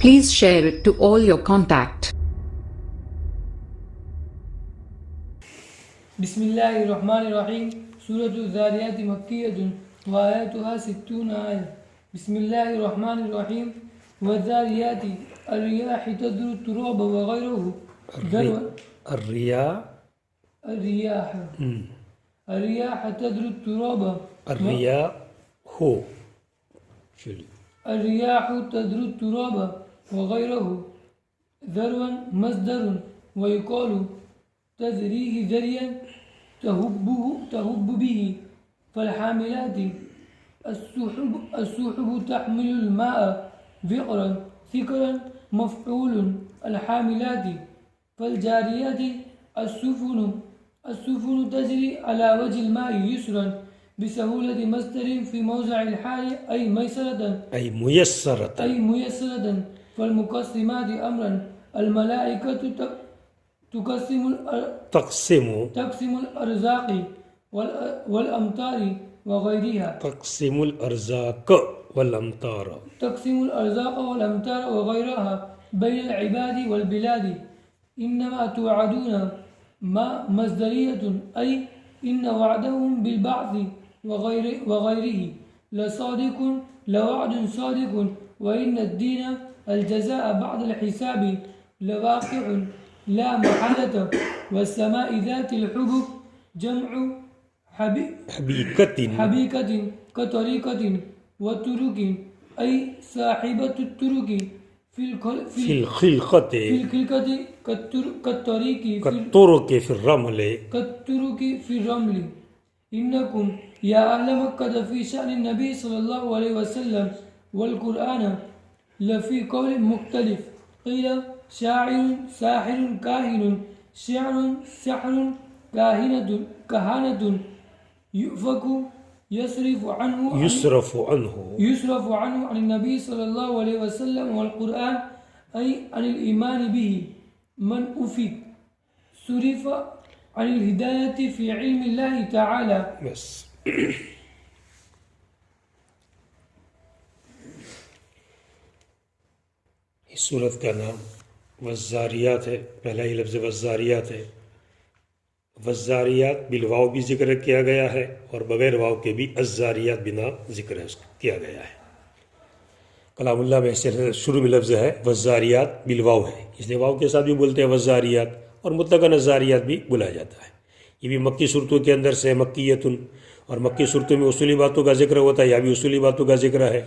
Please share it to all your contact. بسم الله الرحمن الرحيم. سورة الذاريات مكية وآياتها 60 آية. بسم الله الرحمن الرحيم. والذاريات الرياح تذر التراب وغيره الرياح الرياح تذر التراب الرياح هو الرياح تذر التراب وغيره ذروا مصدر ويقال تذريه ذريا تهب به فالحاملات السحب تحمل الماء ذقرا ثقلا مفعول الحاملات فالجاريات السفن تجري على وجه الماء يسرا بسهولة مصدر في موضع الحال أي ميسرة فالمقسمات أمرا الملائكة تقسم الأرزاق والأمطار وغيرها تقسم الأرزاق والأمطار وغيرها بين العباد والبلاد إنما توعدون ما مصدرية أي إن وعدهم بالبعث وغيره لوعد صادق وإن الدين الجزاء بعد الحساب لواقع لا محالة والسماء ذات الحبك جمع حبيكة كطريقة وترك أي صاحبة الترك في الخلقة كالطرق في الرمل إنكم يا أهل مكة في شأن النبي صلى الله عليه وسلم والقرآن لفي قول مختلف قيل شاعر ساحر كاهن شعر سحر كهانة يؤفك يصرف عنه عن النبي صلى الله عليه وسلم والقرآن أي عن الإيمان به من أفك صرف عن الهداية في علم الله تعالى. بس اس صورت کا نام والذاریات ہے. پہلا ہی لفظ والذاریات ہے. والذاریات بالواو بھی ذکر کیا گیا ہے اور بغیر واو کے بھی الذاریات بنا ذکر کیا گیا ہے. کلام اللہ میں شروع میں لفظ ہے والذاریات بالواو ہے، اس لیے واو کے ساتھ بھی بولتے ہیں والذاریات، اور مطلقاً الذاریات بھی بولا جاتا ہے. یہ بھی مکی صورتوں کے اندر سے مکیتن، اور مکی صورتوں میں اصولی باتوں کا ذکر ہوتا ہے، یا بھی اصولی باتوں کا ذکر ہے.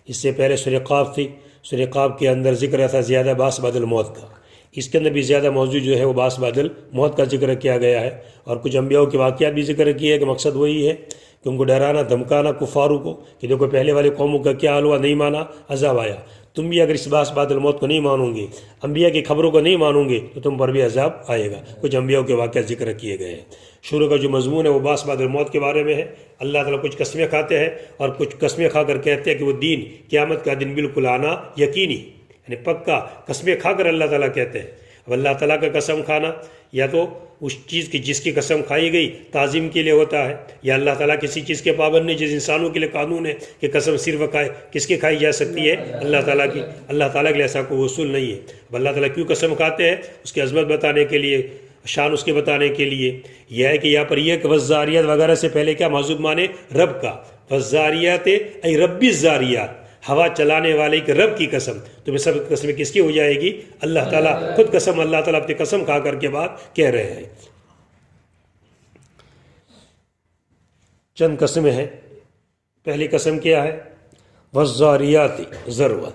اس سے پہلے سورہ قاف تھی. سورہ قاف کے اندر ذکر تھا زیادہ باس بعد الموت کا. اس کے اندر بھی زیادہ موضوع جو ہے وہ باس بعد الموت کا ذکر کیا گیا ہے، اور کچھ انبیاء کے واقعات بھی ذکر کیے ہیں کہ مقصد وہی ہے کہ ان کو ڈرانا دھمکانا کفاروں کو کہ دیکھو پہلے والے قوموں کا کیا حال ہوا، نہیں مانا عذاب آیا. تم بھی اگر اس باس بعد الموت کو نہیں مانو گے، انبیاء کی خبروں کو نہیں مانو گے، تو تم پر بھی عذاب آئے گا. کچھ انبیاء کے واقعات ذکر کیے گئے ہیں. شروع کا جو مضمون ہے وہ باس بعد الموت کے بارے میں ہے. اللہ تعالیٰ کچھ قسمیں کھاتے ہیں اور کچھ قسمیں کھا کر کہتے ہیں کہ وہ دین قیامت کا دن بالکل آنا یقینی، یعنی پکا. قسمیں کھا کر اللہ تعالیٰ کہتے ہیں. اب اللہ تعالیٰ کا قسم کھانا یا تو اس چیز کی جس کی قسم کھائی گئی تعظیم کے لیے ہوتا ہے، یا اللہ تعالیٰ کسی چیز کے پابند نہیں، جس انسانوں کے لیے قانون ہے کہ قسم صرف کس کی کھائی جا سکتی ہے، اللہ تعالیٰ کی. اللہ تعالیٰ کے لیے ایسا کوئی اصول نہیں ہے. اب اللہ تعالیٰ کیوں قسم کھاتے ہیں؟ اس کی عظمت بتانے کے لیے، شان اس کے بتانے کے لیے. یہ ہے کہ یہاں پر یہ کہ والذاریات وغیرہ سے پہلے کیا محذوف مانے رب کا. والذاریات ای رب الذاریات، ہوا چلانے والے کے رب کی قسم. تو میں سب قسمیں کس کی ہو جائے گی؟ اللہ تعالیٰ خود قسم. اللہ تعالیٰ اپنی قسم کھا کر کے بعد کہہ رہے ہیں. چند قسمیں ہیں. پہلی قسم کیا ہے؟ والذاریات ذروا،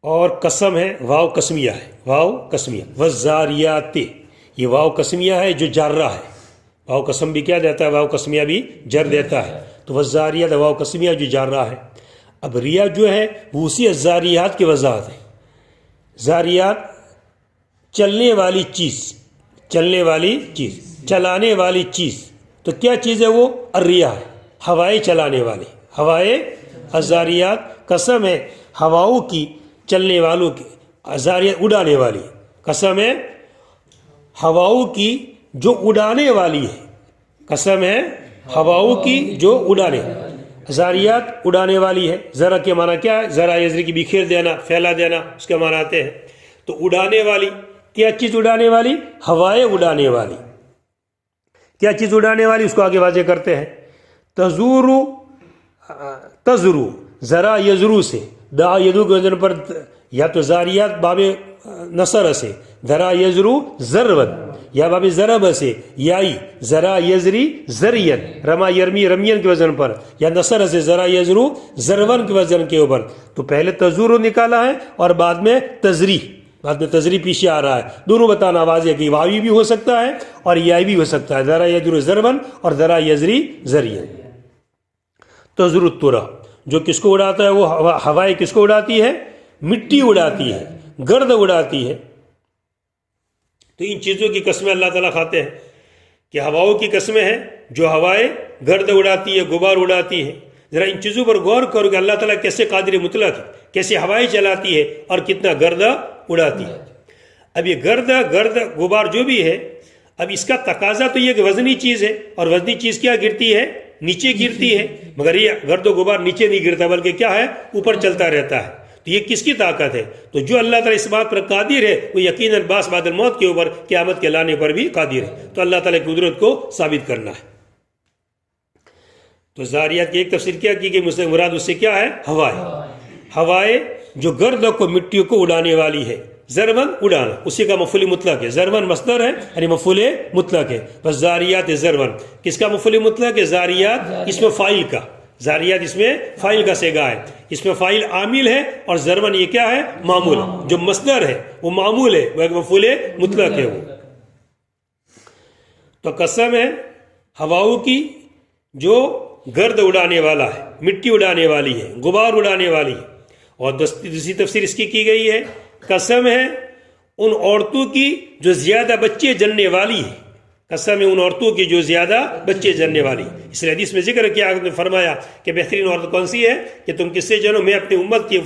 اور قسم ہے واو قسمیہ ہے. واو قسمیہ. والذاریات، یہ واو قسمیہ ہے جو جارہ ہے. واو قسم بھی کیا دیتا ہے؟ واو قسمیہ بھی جر دیتا ہے. تو والذاریات واو قسمیہ جو جارہ ہے. اب ریا جو ہے وہ اسی الذاریات کی وضاحت ہے. ذاریات چلنے والی چیز، چلانے والی چیز. تو کیا چیز ہے وہ؟ الریا ہے، ہوائیں چلانے والی. ہوائیں الذاریات قسم ہے ہواؤں کی، چلنے والوں کی. الذاریات اڑانے والی قسم ہے ہواؤں کی جو اڑانے والی ہے. قسم ہے ہواؤں کی جو اڑانے. ذاریات اڑانے والی ہے. ذرا کے معنی کیا ہے؟ ذرا یزری کی بکھیر دینا، پھیلا دینا، اس کے معنی آتے ہیں. تو اڑانے والی، کیا چیز اڑانے والی؟ ہوائیں اڑانے والی. کیا چیز اڑانے والی؟ اس کو آگے واضح کرتے ہیں. تزرو ذرا یزرو سے، دا یدو کے وزن پر یا تو ذاریات باب نصر سے، ذرا یزرو ضربت، یا باب ضرب سے یائی ذرا یزری زرین، رما یرمی رمین کے وزن پر، یا نصر سے ذرا یزرو ضربن کے وزن کے اوپر. تو پہلے تزرو نکالا ہے اور بعد میں تزری، بعد میں تزری پیچھے آ رہا ہے. دونوں بتانا واضح کہ واوی بھی ہو سکتا ہے اور یائی بھی ہو سکتا ہے. ذرا یزرو ضربن اور ذرا یزری زرین. تزرو ترا، جو کس کو اڑاتا ہے؟ وہ ہوائیں کس کو اڑاتی ہے؟ مٹی اڑاتی ہے، گرد اڑاتی ہے. تو ان چیزوں کی قسمیں اللہ تعالیٰ کھاتے ہیں کہ ہواؤں کی قسمیں ہیں جو ہوائیں گرد اڑاتی ہے، غبار اڑاتی ہے. ذرا ان چیزوں پر غور کرو کہ اللہ تعالیٰ کیسے قادر مطلق ہے، کیسے ہوائیں چلاتی ہے اور کتنا گرد اڑاتی ہے. اب یہ گرد غبار جو بھی ہے، اب اس کا تقاضا تو یہ کہ وزنی چیز ہے، اور وزنی چیز کیا گرتی ہے؟ نیچے گرتی ہے. مگر یہ گرد و غبار نیچے نہیں گرتا بلکہ کیا ہے؟ اوپر چلتا رہتا ہے. تو یہ کس کی طاقت ہے؟ تو جو اللہ تعالیٰ اس بات پر قادر ہے وہ یقیناً باس بعد الموت کے اوپر قیامت کے لانے پر بھی قادر ہے. تو اللہ تعالیٰ کی قدرت کو ثابت کرنا ہے. تو ذاریات کی ایک تفسیر کیا کی گئی؟ مراد اس سے کیا ہے؟ ہوائیں. ہوائیں جو گرد کو، مٹیوں کو اڑانے والی ہے. ضربن اڑانا، اسی کا مفعول مطلق ہے. ضربن مصدر ہے یعنی مفعول مطلق ہے. بس ذاریات ضربن کس کا مفعول مطلق ہے؟ ذاریات اس میں فاعل کا، ذاریات اس میں فاعل کا صیغہ ہے. اس میں فاعل عامل ہے اور ضربن یہ کیا ہے؟ معمول. جو مصدر ہے وہ معمول ہے، وہ ایک مفعول مطلق ہے. وہ تو قسم ہے ہواؤں کی جو گرد اڑانے والا ہے، مٹی اڑانے والی ہے، غبار اڑانے والی ہے. اور دوسری تفسیر اس کی گئی ہے، قسم ہے ان عورتوں کی جو زیادہ بچے جننے والی ہے. قسم ہے ان عورتوں کی جو زیادہ بچے جننے والی. اس لیے حدیث میں ذکر کیا، آپ نے فرمایا کہ بہترین عورت کون سی ہے کہ تم کس سے جنو؟ میں اپنی امت کی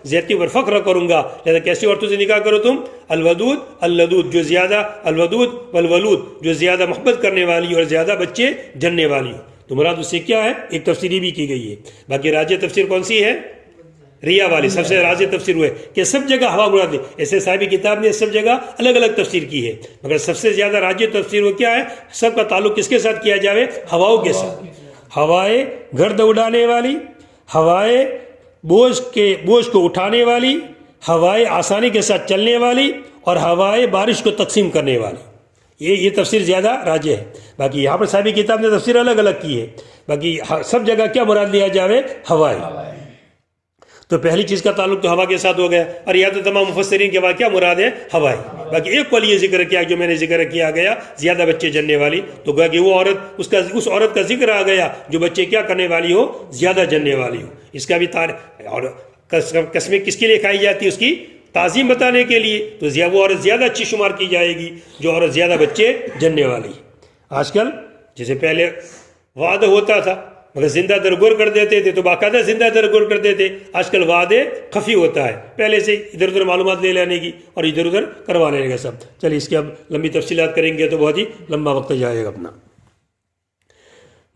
زیادتی پر فخر کروں گا. لہذا کیسی عورتوں سے نکاح کرو تم؟ الودود اللدود، جو زیادہ، الودود والولود، جو زیادہ محبت کرنے والی اور زیادہ بچے جننے والی. تو مراد اس سے کیا ہے؟ ایک تفسیری بھی کی گئی ہے. باقی راجح تفسیر کون سی ہے؟ ریا والی سب سے راجح تفسیر ہوئے کہ سب جگہ ہوا مراد ہے. ایسے صاحب کتاب نے سب جگہ الگ الگ تفسیر کی ہے، مگر سب سے زیادہ راجح تفسیر وہ کیا ہے؟ سب کا تعلق کس کے ساتھ کیا جائے؟ ہواؤں کے ساتھ. ہوائیں گرد اڑانے والی، ہوائیں بوجھ کو اٹھانے والی، ہوائیں آسانی کے ساتھ چلنے والی، اور ہوائیں بارش کو تقسیم کرنے والی. یہ تفسیر زیادہ راجح ہے. باقی یہاں پر صاحب کتاب نے تفسیر الگ الگ کی ہے. باقی سب جگہ کیا مراد لیا جائے؟ ہوائیں. تو پہلی چیز کا تعلق تو ہوا کے ساتھ ہو گیا، اور یا تو تمام مفسرین کے بعد کیا مراد ہے؟ ہوائیں. باقی ایک کو یہ ذکر کیا جو میں نے ذکر کیا گیا، زیادہ بچے جننے والی. تو گویا کہ وہ عورت، اس عورت کا ذکر آ گیا جو بچے کیا کرنے والی ہو؟ زیادہ جننے والی ہو. اس کا بھی اور قسمیں کس کے لیے کھائی جاتی ہے؟ اس کی تعظیم بتانے کے لیے. تو وہ عورت زیادہ اچھی شمار کی جائے گی جو عورت زیادہ بچے جننے والی. آج کل جیسے پہلے وعدہ ہوتا تھا مگر زندہ درگور کر دیتے تھے، تو باقاعدہ زندہ درگور کرتے تھے. آج کل وعدے خفی ہوتا ہے، پہلے سے ادھر ادھر معلومات لے لینے کی اور ادھر ادھر کروا لینے کا سب. چلیے اس کی اب لمبی تفصیلات کریں گے تو بہت ہی لمبا وقت جائے گا اپنا.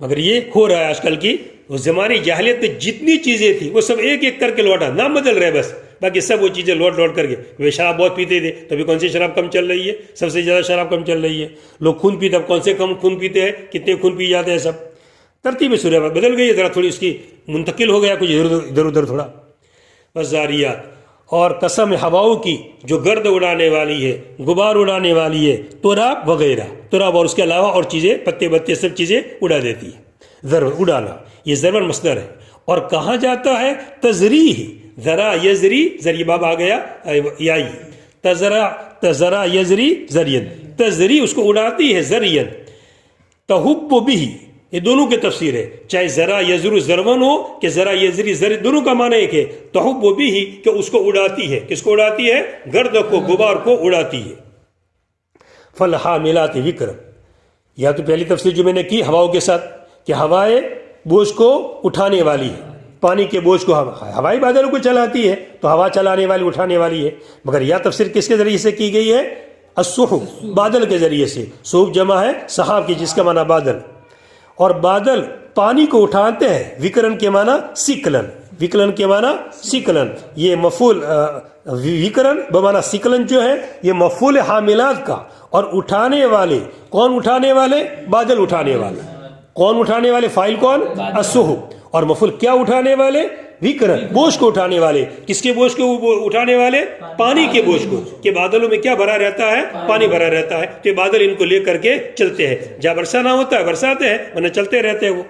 مگر یہ ہو رہا ہے آج کل کی. اس زمانے جاہلیت میں جتنی چیزیں تھیں وہ سب ایک ایک کر کے لوٹا، نام بدل رہے بس، باقی سب وہ چیزیں لوٹ کر کے. وہ شراب بہت پیتے تھے تو ابھی کون سی شراب کم چل رہی ہے؟ سب سے زیادہ شراب کم چل رہی ہے. لوگ خون پیتے، اب کون سے کم خون پیتے ہیں، کتنے خون پی جاتے ہیں. سب ترتیب سورہ بدل گئی ہے، ذرا تھوڑی اس کی منتقل ہو گیا کچھ ادھر ادھر تھوڑا. بس ذاریات اور قسم ہواؤں کی جو گرد اڑانے والی ہے، غبار اڑانے والی ہے، تراب وغیرہ، تراب اور اس کے علاوہ اور چیزیں، پتے بتے سب چیزیں اڑا دیتی ہے. ضرب اڑانا یہ ضرب مصدر ہے. اور کہاں جاتا ہے؟ تزریح، ذرا یزری، ذری باب آ گیا یائی، تزرا یزری زرین، تزری اس کو اڑاتی ہے زرین. تحب بھی، یہ دونوں کی تفسیر ہے، چاہے ذرا یزر ضربن ہو کہ ذرا یزری زر، دونوں کا معنی ایک ہے. تحب بھی کہ اس کو اڑاتی ہے. کس کو اڑاتی ہے؟ گرد کو، غبار کو اڑاتی ہے. فالحاملات وقرا، یا تو پہلی تفسیر جو میں نے کی ہواؤں کے ساتھ کہ ہوائیں بوجھ کو اٹھانے والی ہے، پانی کے بوجھ کو ہوائی بادلوں کو چلاتی ہے تو ہوا چلانے والی، اٹھانے والی ہے. مگر یہ تفسیر کس کے ذریعے سے کی گئی ہے؟ السحب، بادل کے ذریعے سے. سحب جمع ہے سحاب کی جس کا معنی بادل. اور بادل پانی کو اٹھاتے ہیں. وکرن کے معنی سکلن، وکلن کے معنی سکلن. یہ مفعول وکرن بمعنی سکلن جو ہے یہ مفعول حاملات کا، اور اٹھانے والے کون؟ اٹھانے والے بادل اٹھانے والے. کون اٹھانے والے؟ فاعل کون؟ السحب. اور مفعول کیا اٹھانے والے؟ وکرن، بوجھ کو اٹھانے والے. کس کے بوجھ کو اٹھانے والے؟ پانی کے بوجھ کو. کہ بادلوں میں کیا بھرا رہتا ہے؟ پانی بھرا رہتا ہے. تو یہ بادل ان کو لے کر کے چلتے ہیں. جہاں برسانا ہوتا ہے برساتے ہیں، ورنہ چلتے رہتے ہیں. وہ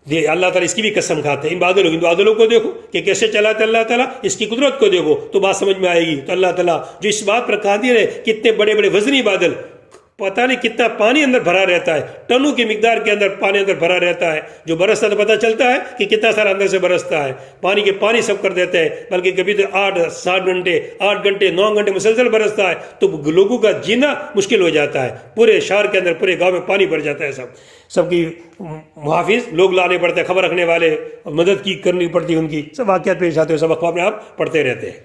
اللہ تعالیٰ اس کی بھی قسم کھاتے ہیں. ان بادلوں کو دیکھو کہ کیسے چلاتے اللہ تعالیٰ، اس کی قدرت کو دیکھو تو بات سمجھ میں آئے گی. تو اللہ تعالیٰ جو اس بات پر قادر ہے، کتنے بڑے بڑے وزنی بادل، پتہ نہیں کتنا پانی اندر بھرا رہتا ہے، ٹنوں کی مقدار کے اندر پانی اندر بھرا رہتا ہے. جو برستا تو پتہ چلتا ہے کہ کتنا سارا اندر سے برستا ہے. پانی کے پانی سب کر دیتے ہیں. بلکہ کبھی تو 8 گھنٹے 9 گھنٹے مسلسل برستا ہے تو لوگوں کا جینا مشکل ہو جاتا ہے. پورے شہر کے اندر، پورے گاؤں میں پانی بھر جاتا ہے. سب کی محافظ لوگ لانے پڑتے ہیں، خبر رکھنے والے، مدد کی کرنی پڑتی ہے. ان کی سب واقعات پیش آتے ہیں، سب اخبار میں آپ پڑھتے رہتے ہیں.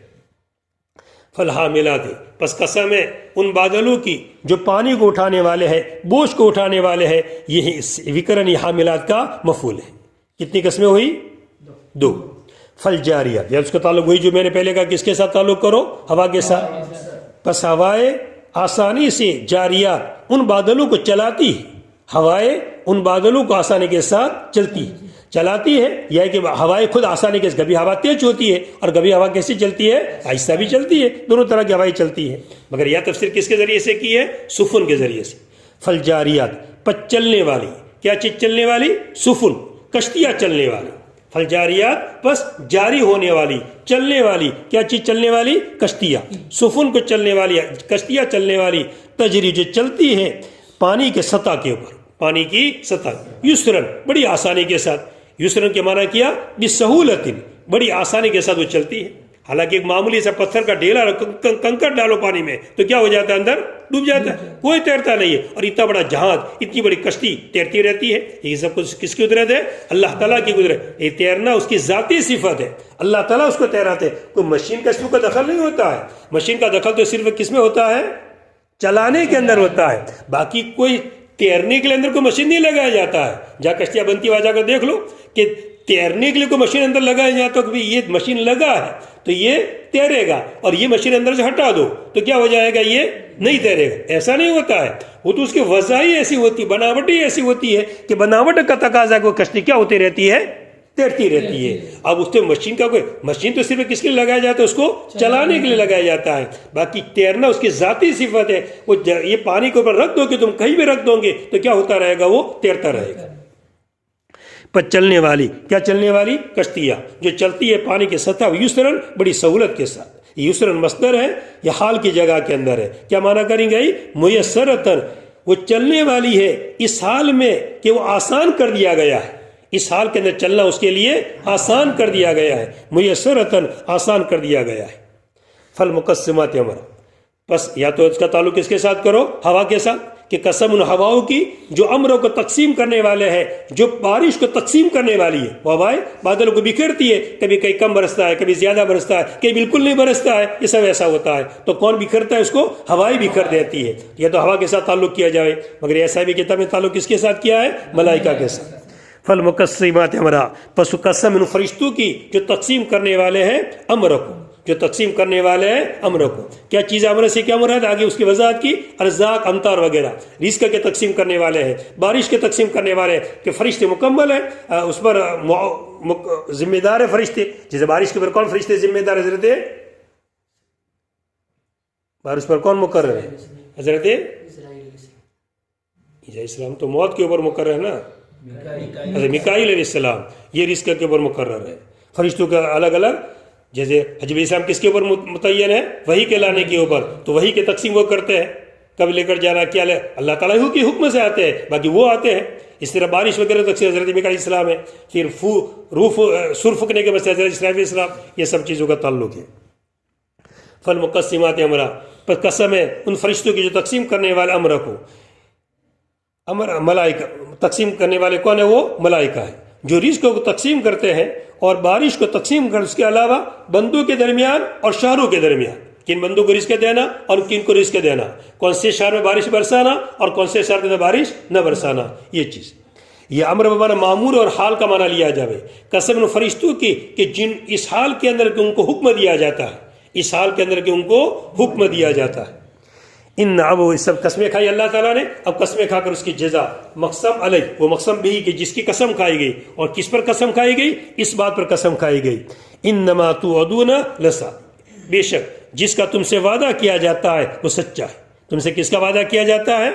فالحاملات، پس قسم ہے ان بادلوں کی جو پانی کو اٹھانے والے ہیں، بوجھ کو اٹھانے والے ہیں. یہ وکرن حاملات کا مفعول ہے. کتنی قسمیں ہوئی؟ 2. فالجاریات، یا اس کا تعلق وہی جو میں نے پہلے کہا، کس کے ساتھ تعلق کرو؟ ہوا کے ساتھ. پس ہوائیں آسانی سے جاریات ان بادلوں کو چلاتی ہے. ہوائیں ان بادلوں کو آسانی کے ساتھ چلاتی ہے. یا کہ ہوائیں خود آسانی کے، کبھی ہوا تیز ہوتی ہے اور کبھی ہوا کیسی چلتی ہے؟ آہستہ بھی چلتی ہے. دونوں طرح کی ہوائیں چلتی ہے. مگر یہ تفسیر کس کے ذریعے سے کی ہے؟ سفن کے ذریعے سے. فالجاریات، پس چلنے والی. کیا چیز چلنے والی؟ سفن، کشتیاں چلنے والی. فالجاریات، پس جاری ہونے والی، چلنے والی. کیا چیز چلنے والی؟ کشتیاں. سفن کو چلنے والی، کشتیاں چلنے والی. تجری، جو چلتی ہے پانی کے سطح کے اوپر، پانی کی سطح. یسرن، بڑی آسانی کے ساتھ. یسرن کے معنی کیا؟ بسہولت، بڑی آسانی کے ساتھ وہ چلتی ہے. حالانکہ ایک معمولی سا پتھر کا ڈھیلا کنکر ڈالو پانی میں تو کیا ہو جاتا ہے؟ اندر ڈوب جاتا ہے، کوئی تیرتا نہیں ہے. اور اتنا بڑا جہاز، اتنی بڑی کشتی تیرتی رہتی ہے. یہ سب کچھ کس کی قدرت ہے؟ اللہ تعالیٰ کی قدرت. یہ تیرنا اس کی ذاتی صفت ہے، اللہ تعالیٰ اس کو تیراتے. کوئی مشین کا اس کا دخل نہیں ہوتا ہے. مشین کا دخل تو صرف کس میں ہوتا ہے؟ چلانے کے اندر ہوتا ہے. باقی کوئی تیرنے کے لیے اندر کوئی مشین نہیں لگایا جاتا ہے. جہاں کشتیاں بنتی ہے جا کر دیکھ لو کہ تیرنے کے لیے کوئی مشین اندر لگایا جاتا ہے. کہ یہ مشین لگا ہے تو یہ تیرے گا، اور یہ مشین اندر سے ہٹا دو تو کیا ہو جائے گا؟ یہ نہیں تیرے گا. ایسا نہیں ہوتا ہے. وہ تو اس کی وضعی ایسی ہوتی، بناوٹ ہی ایسی ہوتی ہے کہ بناوٹ کا تقاضا کہ وہ کشتی کیا ہوتی رہتی ہے؟ تیرتی رہتی ہے. اب اس میں مشین کا کوئی، مشین تو صرف کس کے لیے لگایا جاتا ہے؟ اس کو چلانے کے لیے لگایا جاتا ہے. باقی تیرنا اس کی ذاتی صفت ہے. وہ یہ پانی کے اوپر رکھ دو کہ تم کہیں بھی رکھ دو گے تو کیا ہوتا رہے گا؟ وہ تیرتا رہے گا. پر چلنے والی، کیا چلنے والی؟ کشتیاں جو چلتی ہے پانی کے سطح. یسرن، بڑی سہولت کے ساتھ. یسرن مصدر ہے، یہ حال کی جگہ کے اندر ہے. کیا معنی کریں گے؟ میسرتن، وہ چلنے والی ہے اس حال میں کہ وہ آسان کر دیا گیا ہے. اس حال کے اندر چلنا اس کے لیے آسان کر دیا گیا ہے. میسرتن، آسان کر دیا گیا ہے. فالمقسمات امرا، بس یا تو اس کا تعلق کس کے ساتھ کرو؟ ہوا کے ساتھ. کہ قسم ان ہواؤں کی جو امروں کو تقسیم کرنے والے ہیں، جو بارش کو تقسیم کرنے والی ہے. وہ ہوائیں بادلوں کو بکھیرتی ہے، کبھی کہیں کم برستا ہے، کبھی زیادہ برستا ہے، کہیں بالکل نہیں برستا ہے. یہ سب ایسا ہوتا ہے. تو کون بکھرتا ہے اس کو؟ ہوائیں بکھر دیتی ہے. یا تو ہوا کے ساتھ تعلق کیا جائے، مگر ایسا بھی کتاب میں تعلق کس کے ساتھ کیا ہے؟ ملائکہ کے ساتھ. فالمقسمات امرا، پس قسم ان فرشتوں کی جو تقسیم کرنے والے ہیں امر کو، جو تقسیم کرنے والے ہیں امر کو. کیا چیز امر سے کیا مراد؟ آگے اس کی وضاحت کی. ارزاق، امطار وغیرہ، رزق کے تقسیم کرنے والے ہیں، بارش کے تقسیم کرنے والے ہیں. کہ فرشتے مکمل ہیں اس پر ذمہ دار ہے فرشتے. جیسے بارش کے پر کون فرشتے ذمہ دار؟ حضرت بارش پر کون مقرر ہے؟ حضرت اسلام تو موت کے اوپر مقرر ہے نا. حضرت میکائیل علیہ السلام یہ رزق کے اوپر مقرر ہے. فرشتوں کا الگ الگ، جیسے حجب اسلام کس کے اوپر متعین ہے؟ وحی کے لانے کے اوپر. تو وحی کے تقسیم وہ کرتے ہیں، کب لے کر جانا کیا لے، اللہ تعالیٰ کے حکم سے آتے ہیں، باقی وہ آتے ہیں. اس طرح بارش وغیرہ تقسیم حضرت میکائیل علیہ السلام ہے. پھر سر پھونکنے کے مسئلے حضرت اسرافیل علیہ السلام. یہ سب چیزوں کا تعلق ہے. فالمقسمات امرا، پر قسم ہے ان فرشتوں کی جو تقسیم کرنے والے امر کو. امر ملائکہ، تقسیم کرنے والے کون ہے؟ وہ ملائکہ ہے جو رزق کو تقسیم کرتے ہیں اور بارش کو تقسیم کر. اس کے علاوہ بندوں کے درمیان اور شہروں کے درمیان، کن بندوں کو رزق دینا اور کن کو رزق دینا، کون سے شہر میں بارش برسانا اور کون سے شہر میں بارش نہ برسانا. یہ چیز یہ امر بمانا معمول اور حال کا معنی لیا جاوے. قسم ان فرشتوں کی کہ جن اس حال کے اندر کہ ان کو حکم دیا جاتا ہے, اس حال کے اندر کہ ان کو حکم دیا جاتا ہے. ان اب وہ سب قسمیں کھائی اللہ تعالیٰ نے, اب قسمیں کھا کر اس کی جزا مقسم علیہ, وہ مقسم بھی کہ جس کی قسم کھائی گئی, اور کس پر قسم کھائی گئی, اس بات پر قسم کھائی گئی. انما توعدون لصادق, بے شک جس کا تم سے وعدہ کیا جاتا ہے وہ سچا ہے. تم سے کس کا وعدہ کیا جاتا ہے؟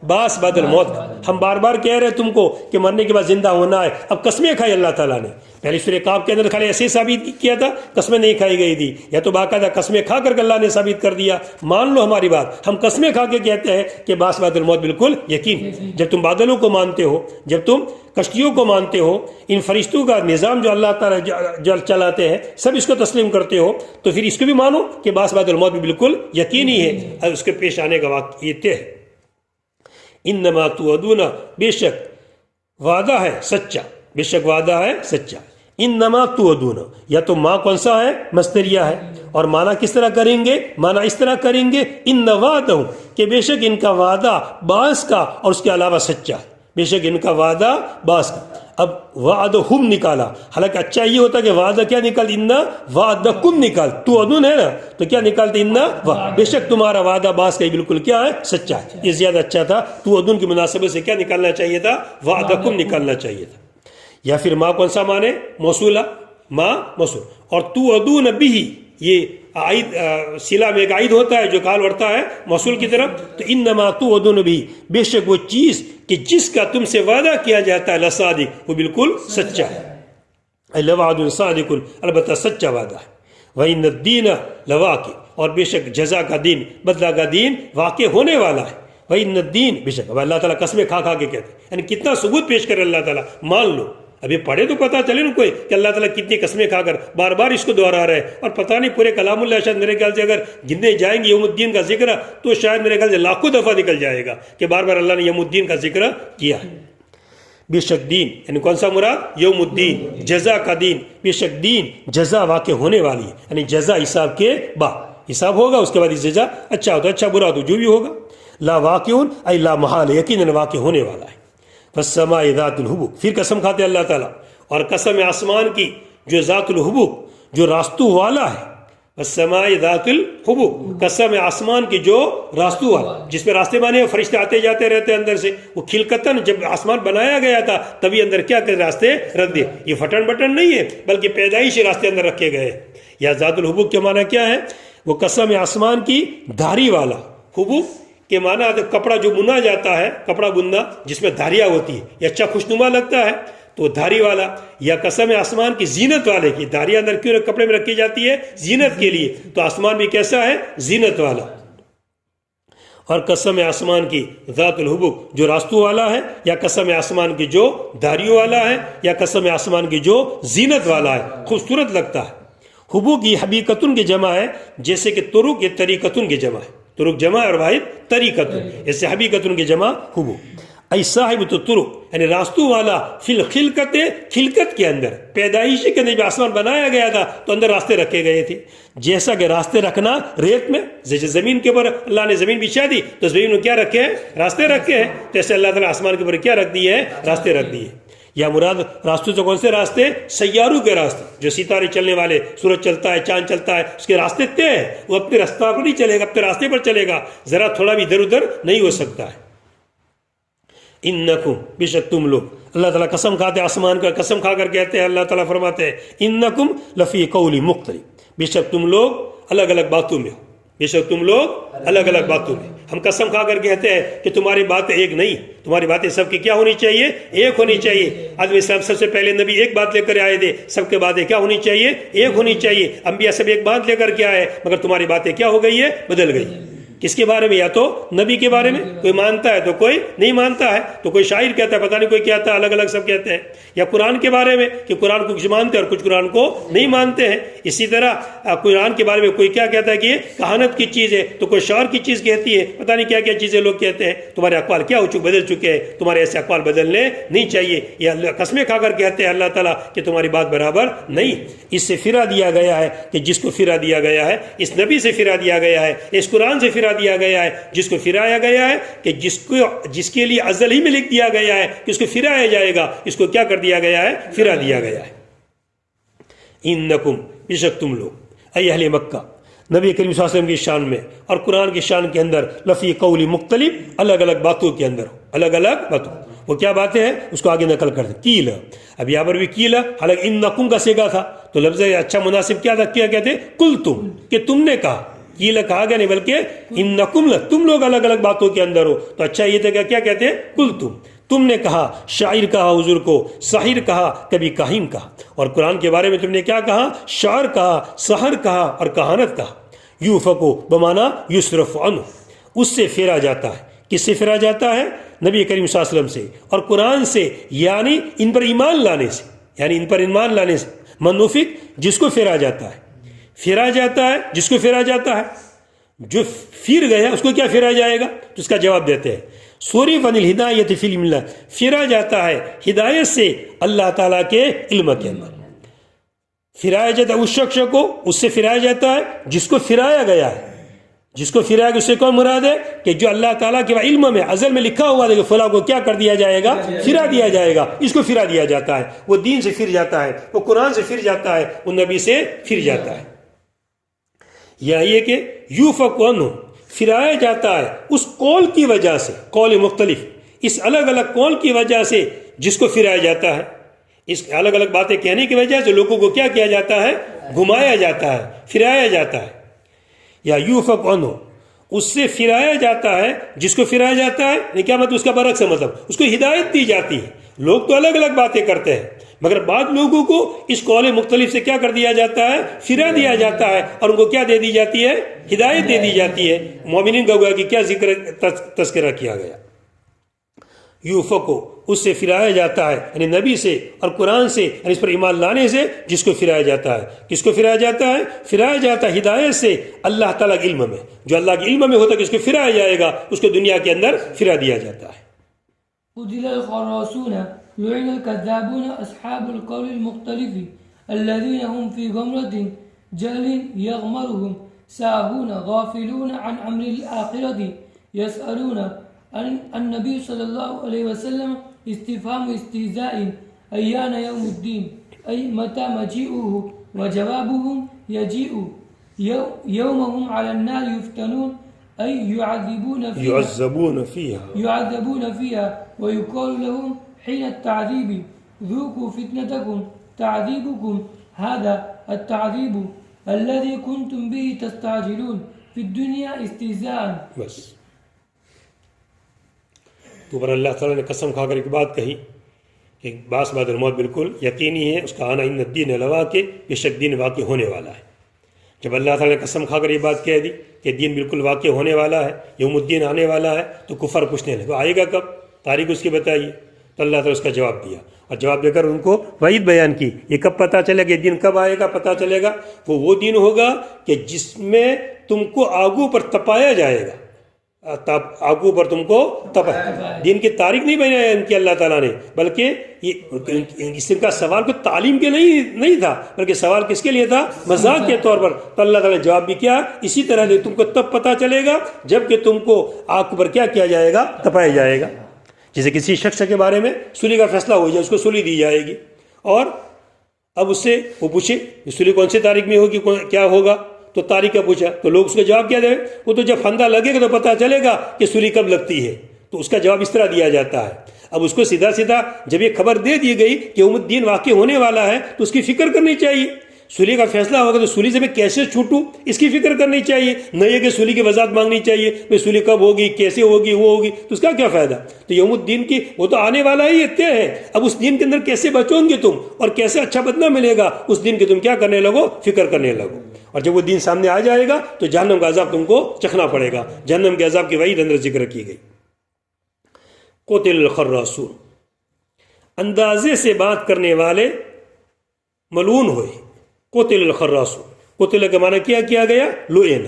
باس بعد الموت. ہم بار بار کہہ رہے تم کو کہ مرنے کے بعد زندہ ہونا ہے, اب قسمیں کھائی اللہ تعالیٰ نے. پہلے سورہ قاف کے اندر خالی ایسے ثابت کیا تھا, قسمیں نہیں کھائی گئی تھی, یا تو باقاعدہ قسمیں کھا کر اللہ نے ثابت کر دیا مان لو ہماری بات. ہم قسمیں کھا کے کہتے ہیں کہ باس بعد الموت بالکل یقین. جب تم بادلوں کو مانتے ہو, جب تم کشتیوں کو مانتے ہو, ان فرشتوں کا نظام جو اللہ تعالیٰ چلاتے ہیں سب اس کو تسلیم کرتے ہو, تو پھر اس کو بھی مانو کہ باس بعد الموت بھی بالکل یقینی ہے. اس کے پیش آنے کا واقع یہ طے ہے. انما توعدون, بے شک وعدہ ہے سچا, بے شک وعدہ ہے سچا. انما توعدون, یا تو ماں کون سا ہے؟ مصدریہ ہے. اور معنی کس طرح کریں گے؟ معنی اس طرح کریں گے ان وعدہ, کہ بے شک ان کا وعدہ بعض کا اور اس کے علاوہ سچا ہے. بے شک ان کا وعدہ بعض کا. اب وعدہم نکالا, حالانکہ اچھا یہ ہوتا کہ وعدہ کیا نکال, ان وعدکم نکال, توعدون ہے نا, تو کیا نکالتے ان بے شک تمہارا وعدہ بعض کا ہی بالکل کیا ہے؟ سچا ہے. یہ زیادہ اچھا تھا. توعدون کی مناسبت سے کیا نکالنا چاہیے تھا؟ وعدکم نکالنا چاہیے تھا. یا پھر ماں کون سا مانے؟ موصولہ, ماں موصول. اور توعدون بھی, یہ عائد صلہ میں ایک عائد ہوتا ہے جو کال بڑھتا ہے موصول کی طرف. تو انما توعدون بھی, بے شک وہ چیز کہ جس کا تم سے وعدہ کیا جاتا ہے لصادق, وہ بالکل سچا ہے. لوعد صادق, البتہ سچا وعدہ ہے. وَإِنَّ الدِّينَ لَوَاقِعٌ, اور بے شک جزا کا دین, بدلہ کا دین واقع ہونے والا ہے. وَإِنَّ الدِّينَ, بے شک. اب اللہ تعالیٰ قسمیں کھا کھا کے کہتے ہیں, یعنی کتنا ثبوت پیش کرے اللہ تعالیٰ, مان لو. ابھی پڑھے تو پتہ چلے نا کوئی کہ اللہ تعالیٰ کتنی قسمیں کھا کر بار بار اس کو دہرا رہا ہے. اور پتہ نہیں پورے کلام اللہ شاید میرے خیال سے اگر گننے جائیں گے یوم الدین کا ذکر, تو شاید میرے خیال سے لاکھوں دفعہ نکل جائے گا کہ بار بار اللہ نے یوم الدین کا ذکر کیا ہے. بے شک دین, یعنی کون سا مراد؟ یوم الدین, جزا کا دین. بے شک دین جزا واقع ہونے والی ہے, یعنی جزا حساب کے بعد حساب ہوگا, اس کے بعد جزا اچھا ہو تو اچھا, برا تو جو بھی ہوگا. لا واقعون ای لا محال, یقیناً واقع ہونے والا ہے. والسماء ذات الحبک, پھر قسم کھاتے اللہ تعالیٰ, اور قسم آسمان کی جو ذات الحبک, جو راستوں والا ہے. والسماء ذات الحبک, قسم آسمان کی جو راستوں والا, جس پہ راستے بنے ہیں, فرشتے آتے جاتے رہتے ہیں اندر سے. وہ کھلکتاً جب آسمان بنایا گیا تھا تبھی اندر کیا کہ راستے رکھ دیے. یہ پھٹن بٹن نہیں ہے بلکہ پیدائشی راستے اندر رکھے گئے. یا ذات الحبک کے معنی کیا ہے؟ وہ قسم آسمان کی دھاری والا. حبک کے معنی کپڑا جو بنا جاتا ہے, کپڑا بننا جس میں دھاریاں ہوتی ہے, یہ اچھا خوشنما لگتا ہے تو دھاری والا. یا قسم آسمان کی زینت والے کی, دھاریاں اندر کیوں کپڑے میں رکھی جاتی ہے؟ زینت کے لیے. تو آسمان بھی کیسا ہے؟ زینت والا. اور قسم آسمان کی ذات الحبک جو راستوں والا ہے, یا قسم آسمان کی جو دھاریوں والا ہے, یا قسم آسمان کی جو زینت والا ہے, خوبصورت لگتا ہے. حبوک یہ حبیقتن کی جمع ہے, جیسے کہ طرق یہ طریقتن کی جمع ہے. طرق جمع اور واحد طریقتن, ایسے حبیقتن کی جمع حبوک. ای صاحب تو طرق, یعنی راستوں والا. فی الخلقت, خلقت کے اندر, پیدائشی کے اندر جب آسمان بنایا گیا تھا تو اندر راستے رکھے گئے تھے. جیسا کہ راستے رکھنا ریت میں, جیسے زمین کے اوپر اللہ نے زمین بچھا دی تو زمین میں کیا رکھے ہیں؟ راستے رکھے ہیں. تو ایسے اللہ تعالیٰ آسمان کے اوپر کیا رکھ دیے ہیں؟ راستے رکھ دیے. یا مراد راستوں سے کون سے راستے؟ سیاروں کے راستے, جو ستارے چلنے والے, سورج چلتا ہے, چاند چلتا ہے, اس کے راستے طے ہیں. وہ اپنے راستہ پر نہیں چلے گا, اپنے راستے پر چلے گا, ذرا تھوڑا بھی ادھر ادھر نہیں ہو سکتا ہے. انکم, بے شک تم لوگ. اللہ تعالیٰ قسم کھاتے آسمان کا, قسم کھا کر کہتے ہیں, اللہ تعالیٰ فرماتے ہیں انکم لفی قول مختلف, بے شک تم لوگ الگ الگ باتوں میں ہو. بے شک تم لوگ الگ الگ باتوں میں. ہم قسم کھا کر کہتے ہیں کہ تمہاری باتیں ایک نہیں, تمہاری باتیں سب کی کیا ہونی چاہیے؟ ایک ہونی چاہیے. آدمی سب سے پہلے نبی ایک بات لے کر آئے تھے, سب کے باتیں کیا ہونی چاہیے؟ ایک ہونی چاہیے. انبیاء سب ایک بات لے کر کے آئے, مگر تمہاری باتیں کیا ہو گئی ہے؟ بدل گئی. کس کے بارے میں؟ یا تو نبی کے بارے میں, کوئی مانتا ہے تو کوئی نہیں مانتا ہے, تو کوئی شاعر کہتا ہے, پتہ نہیں کوئی کہتا ہے, الگ الگ سب کہتے ہیں. یا قرآن کے بارے میں کہ قرآن کو کچھ مانتے ہیں اور کچھ قرآن کو نہیں مانتے ہیں. اسی طرح قرآن کے بارے میں کوئی کیا کہتا ہے کہ یہ کہانت کی چیز ہے، تو کوئی شعر کی چیز کہتی ہے، پتہ نہیں کیا کیا چیزیں لوگ کہتے ہیں. تمہارے اقوال کیا ہو چکے، بدل چکے ہیں، تمہارے ایسے اقوال بدلنے نہیں چاہیے. یہ اللہ قسمیں کھا کر کہتے ہیں اللہ تعالیٰ کہ تمہاری بات برابر نہیں. اس سے فرا دیا گیا ہے کہ جس کو فرا دیا گیا ہے، اس نبی سے فرا دیا گیا ہے، اس قرآن سے فرا دیا گیا ہے. جس کو فرایا گیا ہے کہ جس کے لیے ازل ہی میں لکھ دیا گیا ہے کہ اس کو فرایا جائے گا، اس کو کیا کر دیا گیا ہے، فرا دیا گیا ہے. انکم، بے شک تم لوگ، اے اہل مکہ، نبی کریم صلی اللہ علیہ وسلم کی شان میں اور قرآن کی شان کے اندر لفی قول مختلف، الگ الگ باتوں کے اندر، الگ الگ باتوں. وہ کیا باتیں ہیں اس کو آگے نقل کر دیں. کیل، اب یہاں پر بھی کیل، حالانکہ انکم کا صیغہ تھا تو لفظ اچھا مناسب کیا تھا، کیا کہتے ہیں، کل تم، کہ تم نے کہا. کیل کہا گیا نہیں بلکہ انکم، تم لوگ الگ الگ باتوں کے اندر ہو. تو اچھا یہ تھا کہ کیا کہتے ہیں، کل تم نے کہا. شاعر کہا حضور کو، ساحر کہا، کبھی کاہن کہا. اور قرآن کے بارے میں تم نے کیا کہا، شاعر کہا، سحر کہا اور کہانت کہا. یوفکو بمانا یصرف عنہ، اس سے پھیرا جاتا ہے. کس سے پھیرا جاتا ہے، نبی کریم صلی اللہ علیہ وسلم سے اور قرآن سے، یعنی ان پر ایمان لانے سے، یعنی ان پر ایمان لانے سے. منوفق، جس کو پھیرا جاتا ہے، پھیرا جاتا ہے جس کو پھیرا جاتا ہے. جو پھر گیا اس کو کیا پھیرا جائے گا، تو اس کا جواب دیتے ہیں سوری فن الہدایت فی علم اللہ، پھیرا جاتا ہے ہدایت سے اللہ تعالیٰ کے علم کے اندر. پھرایا جاتا ہے اس شخص کو، اس سے پھرایا جاتا ہے جس کو پھرایا گیا ہے. جس کو پھرایا گیا اس سے کون مراد ہے، کہ جو اللہ تعالیٰ کے علم میں ازل میں لکھا ہوا ہے کہ فلاں کو کیا کر دیا جائے گا، پھرا دیا جائے گا. اس کو پھرا دیا جاتا ہے. وہ دین سے پھر جاتا ہے، وہ قرآن سے پھر جاتا ہے، وہ نبی سے پھر جاتا ہے. یا یہ کہ یوفق عنہ، پھرایا جاتا ہے اس قول کی وجہ سے، قول مختلف، اس الگ الگ قول کی وجہ سے جس کو پھرایا جاتا ہے. اس الگ الگ باتیں کہنے کی وجہ سے لوگوں کو کیا کیا جاتا ہے، گھمایا جاتا ہے، پھرایا جاتا ہے. یا یوفق عنہ، اس سے پھرایا جاتا ہے جس کو پھرایا جاتا ہے. کیا مطلب، اس کا برعکس ہے، مطلب اس کو ہدایت دی جاتی ہے. لوگ تو الگ الگ باتیں کرتے ہیں مگر بعض لوگوں کو اس قول مختلف سے کیا کر دیا جاتا ہے، پھرا دیا جاتا ہے اور ان کو کیا دے دی جاتی ہے، ہدایت دے دی جاتی ہے. مومنین کا گویا کہ کیا ذکر تذکرہ کیا گیا. یوفقو، اس سے پھرایا جاتا ہے، یعنی نبی سے اور قرآن سے، یعنی اس پر ایمان لانے سے جس کو پھرایا جاتا ہے. کس کو پھرایا جاتا ہے، پھرایا جاتا ہے ہدایت سے اللہ تعالیٰ کے علم میں. جو اللہ کے علم میں ہوتا ہے کہ اس کو پھرایا جائے گا، اس کو دنیا کے اندر پھرا دیا جاتا ہے. قتل الخراصون لعن الكذابون أصحاب القول المختلف الذين هم في غمرة جهل يغمرهم ساهون غافلون عن أمر الآخرة يسألون عن النبي صلى الله عليه وسلم استفهام استهزاء أيان يوم الدين، أي متى مجيئه، وجوابهم يجيء يومهم على النار يفتنون، أي يعذبون فيها ويقال لهم حين التعذيب ذوقوا فتنتكم تعذيبكم هذا التعذيب الذي كنتم به تستعجلون في الدنيا استهزاء. بس تو پر اللہ تعالیٰ نے قسم کھا کر ایک بات کہی کہ بعض بعد الموت بالکل یقینی ہے، اس کا آنا ان الدین لواقع، بے شک دین واقع ہونے والا ہے. جب اللہ تعالیٰ نے قسم کھا کر یہ بات کہہ دی کہ دین بالکل واقع ہونے والا ہے، یوم الدین آنے والا ہے، تو کفر پوچھنے لگے آئے گا کب، تاریخ اس کی بتائیے. تو اللہ تعالیٰ اس کا جواب دیا اور جواب دے کر ان کو وعید بیان کی. یہ کب پتہ چلے گا، یہ دن کب آئے گا، پتہ چلے گا وہ دن ہوگا کہ جس میں تم کو آگوں پر تپایا جائے گا. آگوں پر تم کو تپایا. دین کی تاریخ نہیں بنایا ان کی اللہ تعالیٰ نے، بلکہ اس کا سوال کوئی تعلیم کے نہیں تھا، بلکہ سوال کس کے لیے تھا، مذاق کے طور پر. تو اللہ تعالیٰ نے جواب بھی کیا اسی طرح تم کو تب پتہ چلے گا جب کہ تم کو آگ پر کیا کیا جائے گا، تپایا جائے گا. جیسے کسی شخص کے بارے میں سولی کا فیصلہ ہو جائے، اس کو سولی دی جائے گی، اور اب اس سے وہ پوچھے سولی کون سی تاریخ میں ہوگی، کیا ہوگا، تو تاریخ کا پوچھا تو لوگ اس کا جواب کیا دیں، وہ تو جب پھندا لگے گا تو پتہ چلے گا کہ سولی کب لگتی ہے. تو اس کا جواب اس طرح دیا جاتا ہے. اب اس کو سیدھا جب یہ خبر دے دی گئی کہ یوم الدین واقع ہونے والا ہے تو اس کی فکر کرنی چاہیے. سولی کا فیصلہ ہوگا تو سولی سے میں کیسے چھوٹوں، اس کی فکر کرنی چاہیے، نہ یہ کہ سولی کی وضاحت مانگنی چاہیے بھائی سولی کب ہوگی، کیسے ہوگی، وہ ہوگی، تو اس کا کیا فائدہ. تو یوم الدین کی وہ تو آنے والا ہی طے ہے. اب اس دن کے اندر کیسے بچو گے تم اور کیسے اچھا بدلہ ملے گا، اس دن کے تم کیا کرنے لگو، فکر کرنے لگو. اور جب وہ دن سامنے آ جائے گا تو جہنم کا عذاب تم کو چکھنا پڑے گا. جہنم کے عذاب کی وعید اندر ذکر کی گئی. قتل الخراصون، اندازے سے بات کرنے والے ملعون ہوئے. قتل الخراس، قتل کا معنی کیا گیا؟ لعن،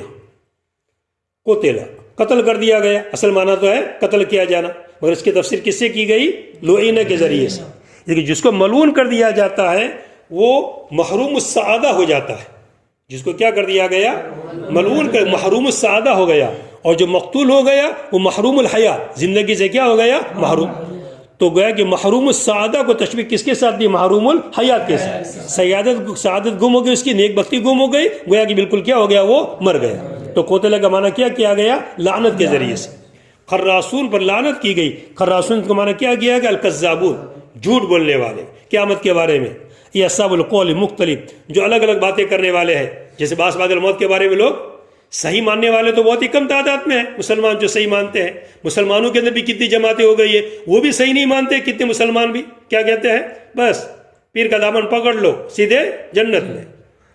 قتل قتل کر دیا گیا، اصل معنی تو ہے قتل کیا جانا، مگر اس کی تفسیر کس سے کی گئی؟ لعن کے ذریعے سے. لیکن جس کو ملعون کر دیا جاتا ہے وہ محروم السعادہ ہو جاتا ہے. جس کو کیا کر دیا گیا؟ ملعون کر محروم السعادہ ہو گیا. اور جو مقتول ہو گیا وہ محروم الحیات، زندگی سے کیا ہو گیا؟ محروم. تو گویا کہ محروم السعادہ کو تشبیہ کس کے ساتھ دی؟ محروم الحیات کے ساتھ. سعادت گم ہو گئی، اس کی نیک بختی گم ہو گئی، گویا کہ بالکل کیا ہو گیا؟ وہ مر گیا. تو قتل کا معنی کیا گیا؟ لعنت کے ذریعے سے. خراسون پر لعنت کی گئی. خراسون کا معنی کیا گیا؟ الکذابون، جھوٹ بولنے والے قیامت کے بارے میں. یہ اصحاب القول مختلف، جو الگ الگ باتیں کرنے والے ہیں. جیسے بعض الموت کے بارے میں لوگ صحیح ماننے والے تو بہت ہی کم تعداد میں ہیں، مسلمان جو صحیح مانتے ہیں. مسلمانوں کے اندر بھی کتنی جماعتیں ہو گئی ہے، وہ بھی صحیح نہیں مانتے. کتنے مسلمان بھی کیا کہتے ہیں؟ بس پیر کا دامن پکڑ لو سیدھے جنت میں.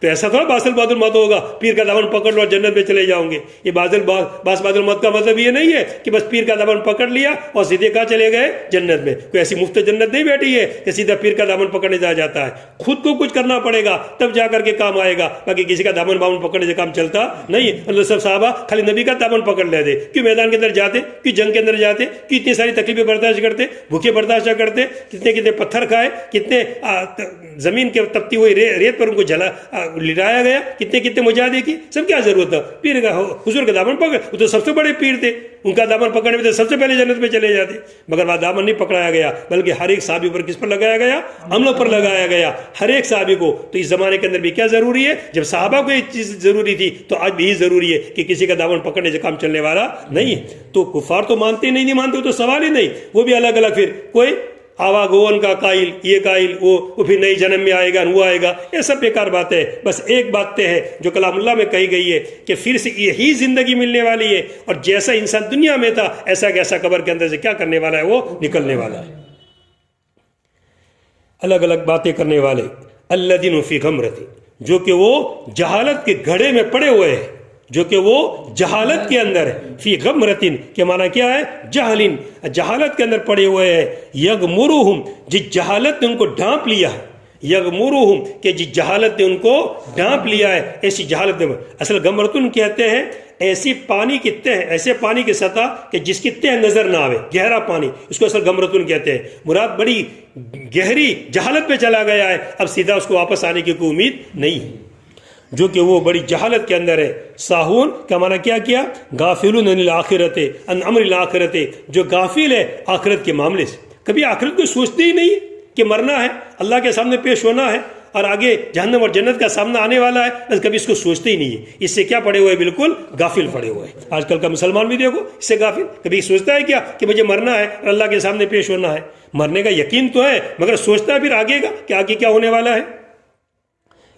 تو ایسا تھوڑا بعض الموت ہوگا پیر کا دامن پکڑ لو اور جنت میں چلے جاؤں گے. یہ بعض الموت کا مطلب یہ نہیں ہے کہ بس پیر کا دامن پکڑ لیا اور سیدھے کہاں چلے گئے؟ جنت میں. کوئی ایسی مفت جنت نہیں بیٹھی ہے کہ سیدھا پیر کا دامن پکڑنے جاتا ہے. خود کو کچھ کرنا پڑے گا تب جا کر کے کام آئے گا، باقی کسی کا دامن پکڑنے سے کام چلتا نہیں. اللہ سب صحابہ خالی نبی کا دامن پکڑ لیتے. کیوں میدان کے اندر جاتے؟ کیوں جنگ کے اندر جاتے؟ کیوں اتنی ساری تکلیفیں برداشت کرتے؟ بھوکے برداشت کرتے؟ کتنے پتھر کھائے، کتنے زمین کے تپتی ہوئی ریت پر ان کو لٹایا گیا، کتنے مجاہدے کی. سب کیا ضرورت تھا؟ پیر کا حضور کا دامن پکڑ. وہ تو سب سے بڑے پیر تھے، ان کا دامن پکڑنے میں تو سب سے پہلے جنت میں چلے جاتے. مگر وہ دامن نہیں پکڑایا گیا، بلکہ ہر ایک صحابی پر کس پر لگایا گیا؟ عملوں پر لگایا گیا، ہر ایک صحابی کو. تو اس زمانے کے اندر بھی کیا ضروری ہے؟ جب صحابہ کو یہ چیز ضروری تھی تو آج بھی ضروری ہے کہ کسی کا دامن پکڑنے سے کام چلنے والا نہیں ہے. تو کفار تو مانتے نہیں مانتے تو سوال ہی نہیں. وہ بھی الگ الگ، پھر کوئی آواگون کا قائل، یہ قائل وہ پھر نئی جنم میں آئے گا، وہ آئے گا. یہ سب بیکار بات ہے. بس ایک بات ہے جو کلام اللہ میں کہی گئی ہے کہ پھر سے یہی زندگی ملنے والی ہے، اور جیسا انسان دنیا میں تھا ایسا کیسا قبر کے اندر سے کیا کرنے والا ہے؟ وہ نکلنے والا ہے. الگ الگ باتیں کرنے والے، الذین فی غمرۃ، جو کہ وہ جہالت کے گھڑے میں پڑے ہوئے ہیں، جو کہ وہ جہالت کے اندر ہے. فی غمرتن کے معنی کیا ہے؟ جہلن، جہالت کے اندر پڑے ہوئے ہیں. یغمرہم، جس جہالت نے ان کو ڈھانپ لیا ہے. یغمرہم کہ جس جہالت نے ان کو ڈھانپ لیا ہے، ایسی جہالت میں. اصل غمرتن کہتے ہیں ایسی پانی کی تہ، ایسے پانی کی سطح کہ جس کی تہ نظر نہ آوے، گہرا پانی، اس کو اصل غمرتن کہتے ہیں. مراد بڑی گہری جہالت پہ چلا گیا ہے، اب سیدھا اس کو واپس آنے کی کوئی امید نہیں ہے، جو کہ وہ بڑی جہالت کے اندر ہے. ساہون کا معنی کیا؟ غافلون عن الآخرۃ، عن امر الآخرۃ، جو غافل ہے آخرت کے معاملے سے. کبھی آخرت کو سوچتے ہی نہیں کہ مرنا ہے، اللہ کے سامنے پیش ہونا ہے، اور آگے جہنم اور جنت کا سامنا آنے والا ہے، بس کبھی اس کو سوچتے ہی نہیں ہے. اس سے کیا پڑے ہوئے؟ بالکل غافل پڑے ہوئے. آج کل کا مسلمان بھی دیکھو، اس سے غافل. کبھی سوچتا ہے کیا کہ مجھے مرنا ہے اور اللہ کے سامنے پیش ہونا ہے؟ مرنے کا یقین تو ہے، مگر سوچتا ہے پھر آگے کا کہ آگے کیا ہونے والا ہے.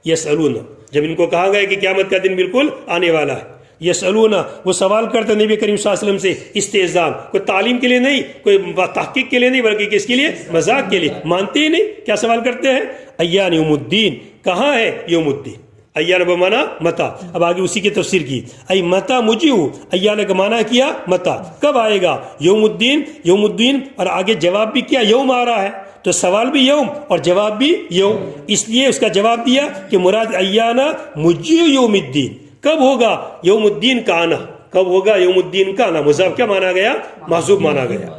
یسألون، جب ان کو کہا گیا کہ قیامت کا دن بالکل آنے والا ہے، یسألون، وہ سوال کرتے نبی کریم صلی اللہ علیہ وسلم سے استہزاء، کوئی تعلیم کے لیے نہیں، کوئی تحقیق کے لیے نہیں، بلکہ کس کے لیے؟ مذاق کے لیے. مانتے ہی نہیں. کیا سوال کرتے ہیں؟ ایان یوم الدین، کہاں ہے یوم الدین؟ ایان بمانا متا. اب آگے اسی کی تفسیر کی، ای متا مجیو، ایان کا معنی کیا متا، کب آئے گا؟ یوم الدین، یوم الدین، اور آگے جواب بھی کیا؟ یوم آ رہا ہے. تو سوال بھی یوم اور جواب بھی یوم، اس لیے اس کا جواب دیا کہ مراد ایانا مجیو یوم الدین، کب ہوگا یوم الدین کا آنا، کب ہوگا یوم الدین کا آنا. مضاف کیا مانا گیا؟ محذوف مانا گیا.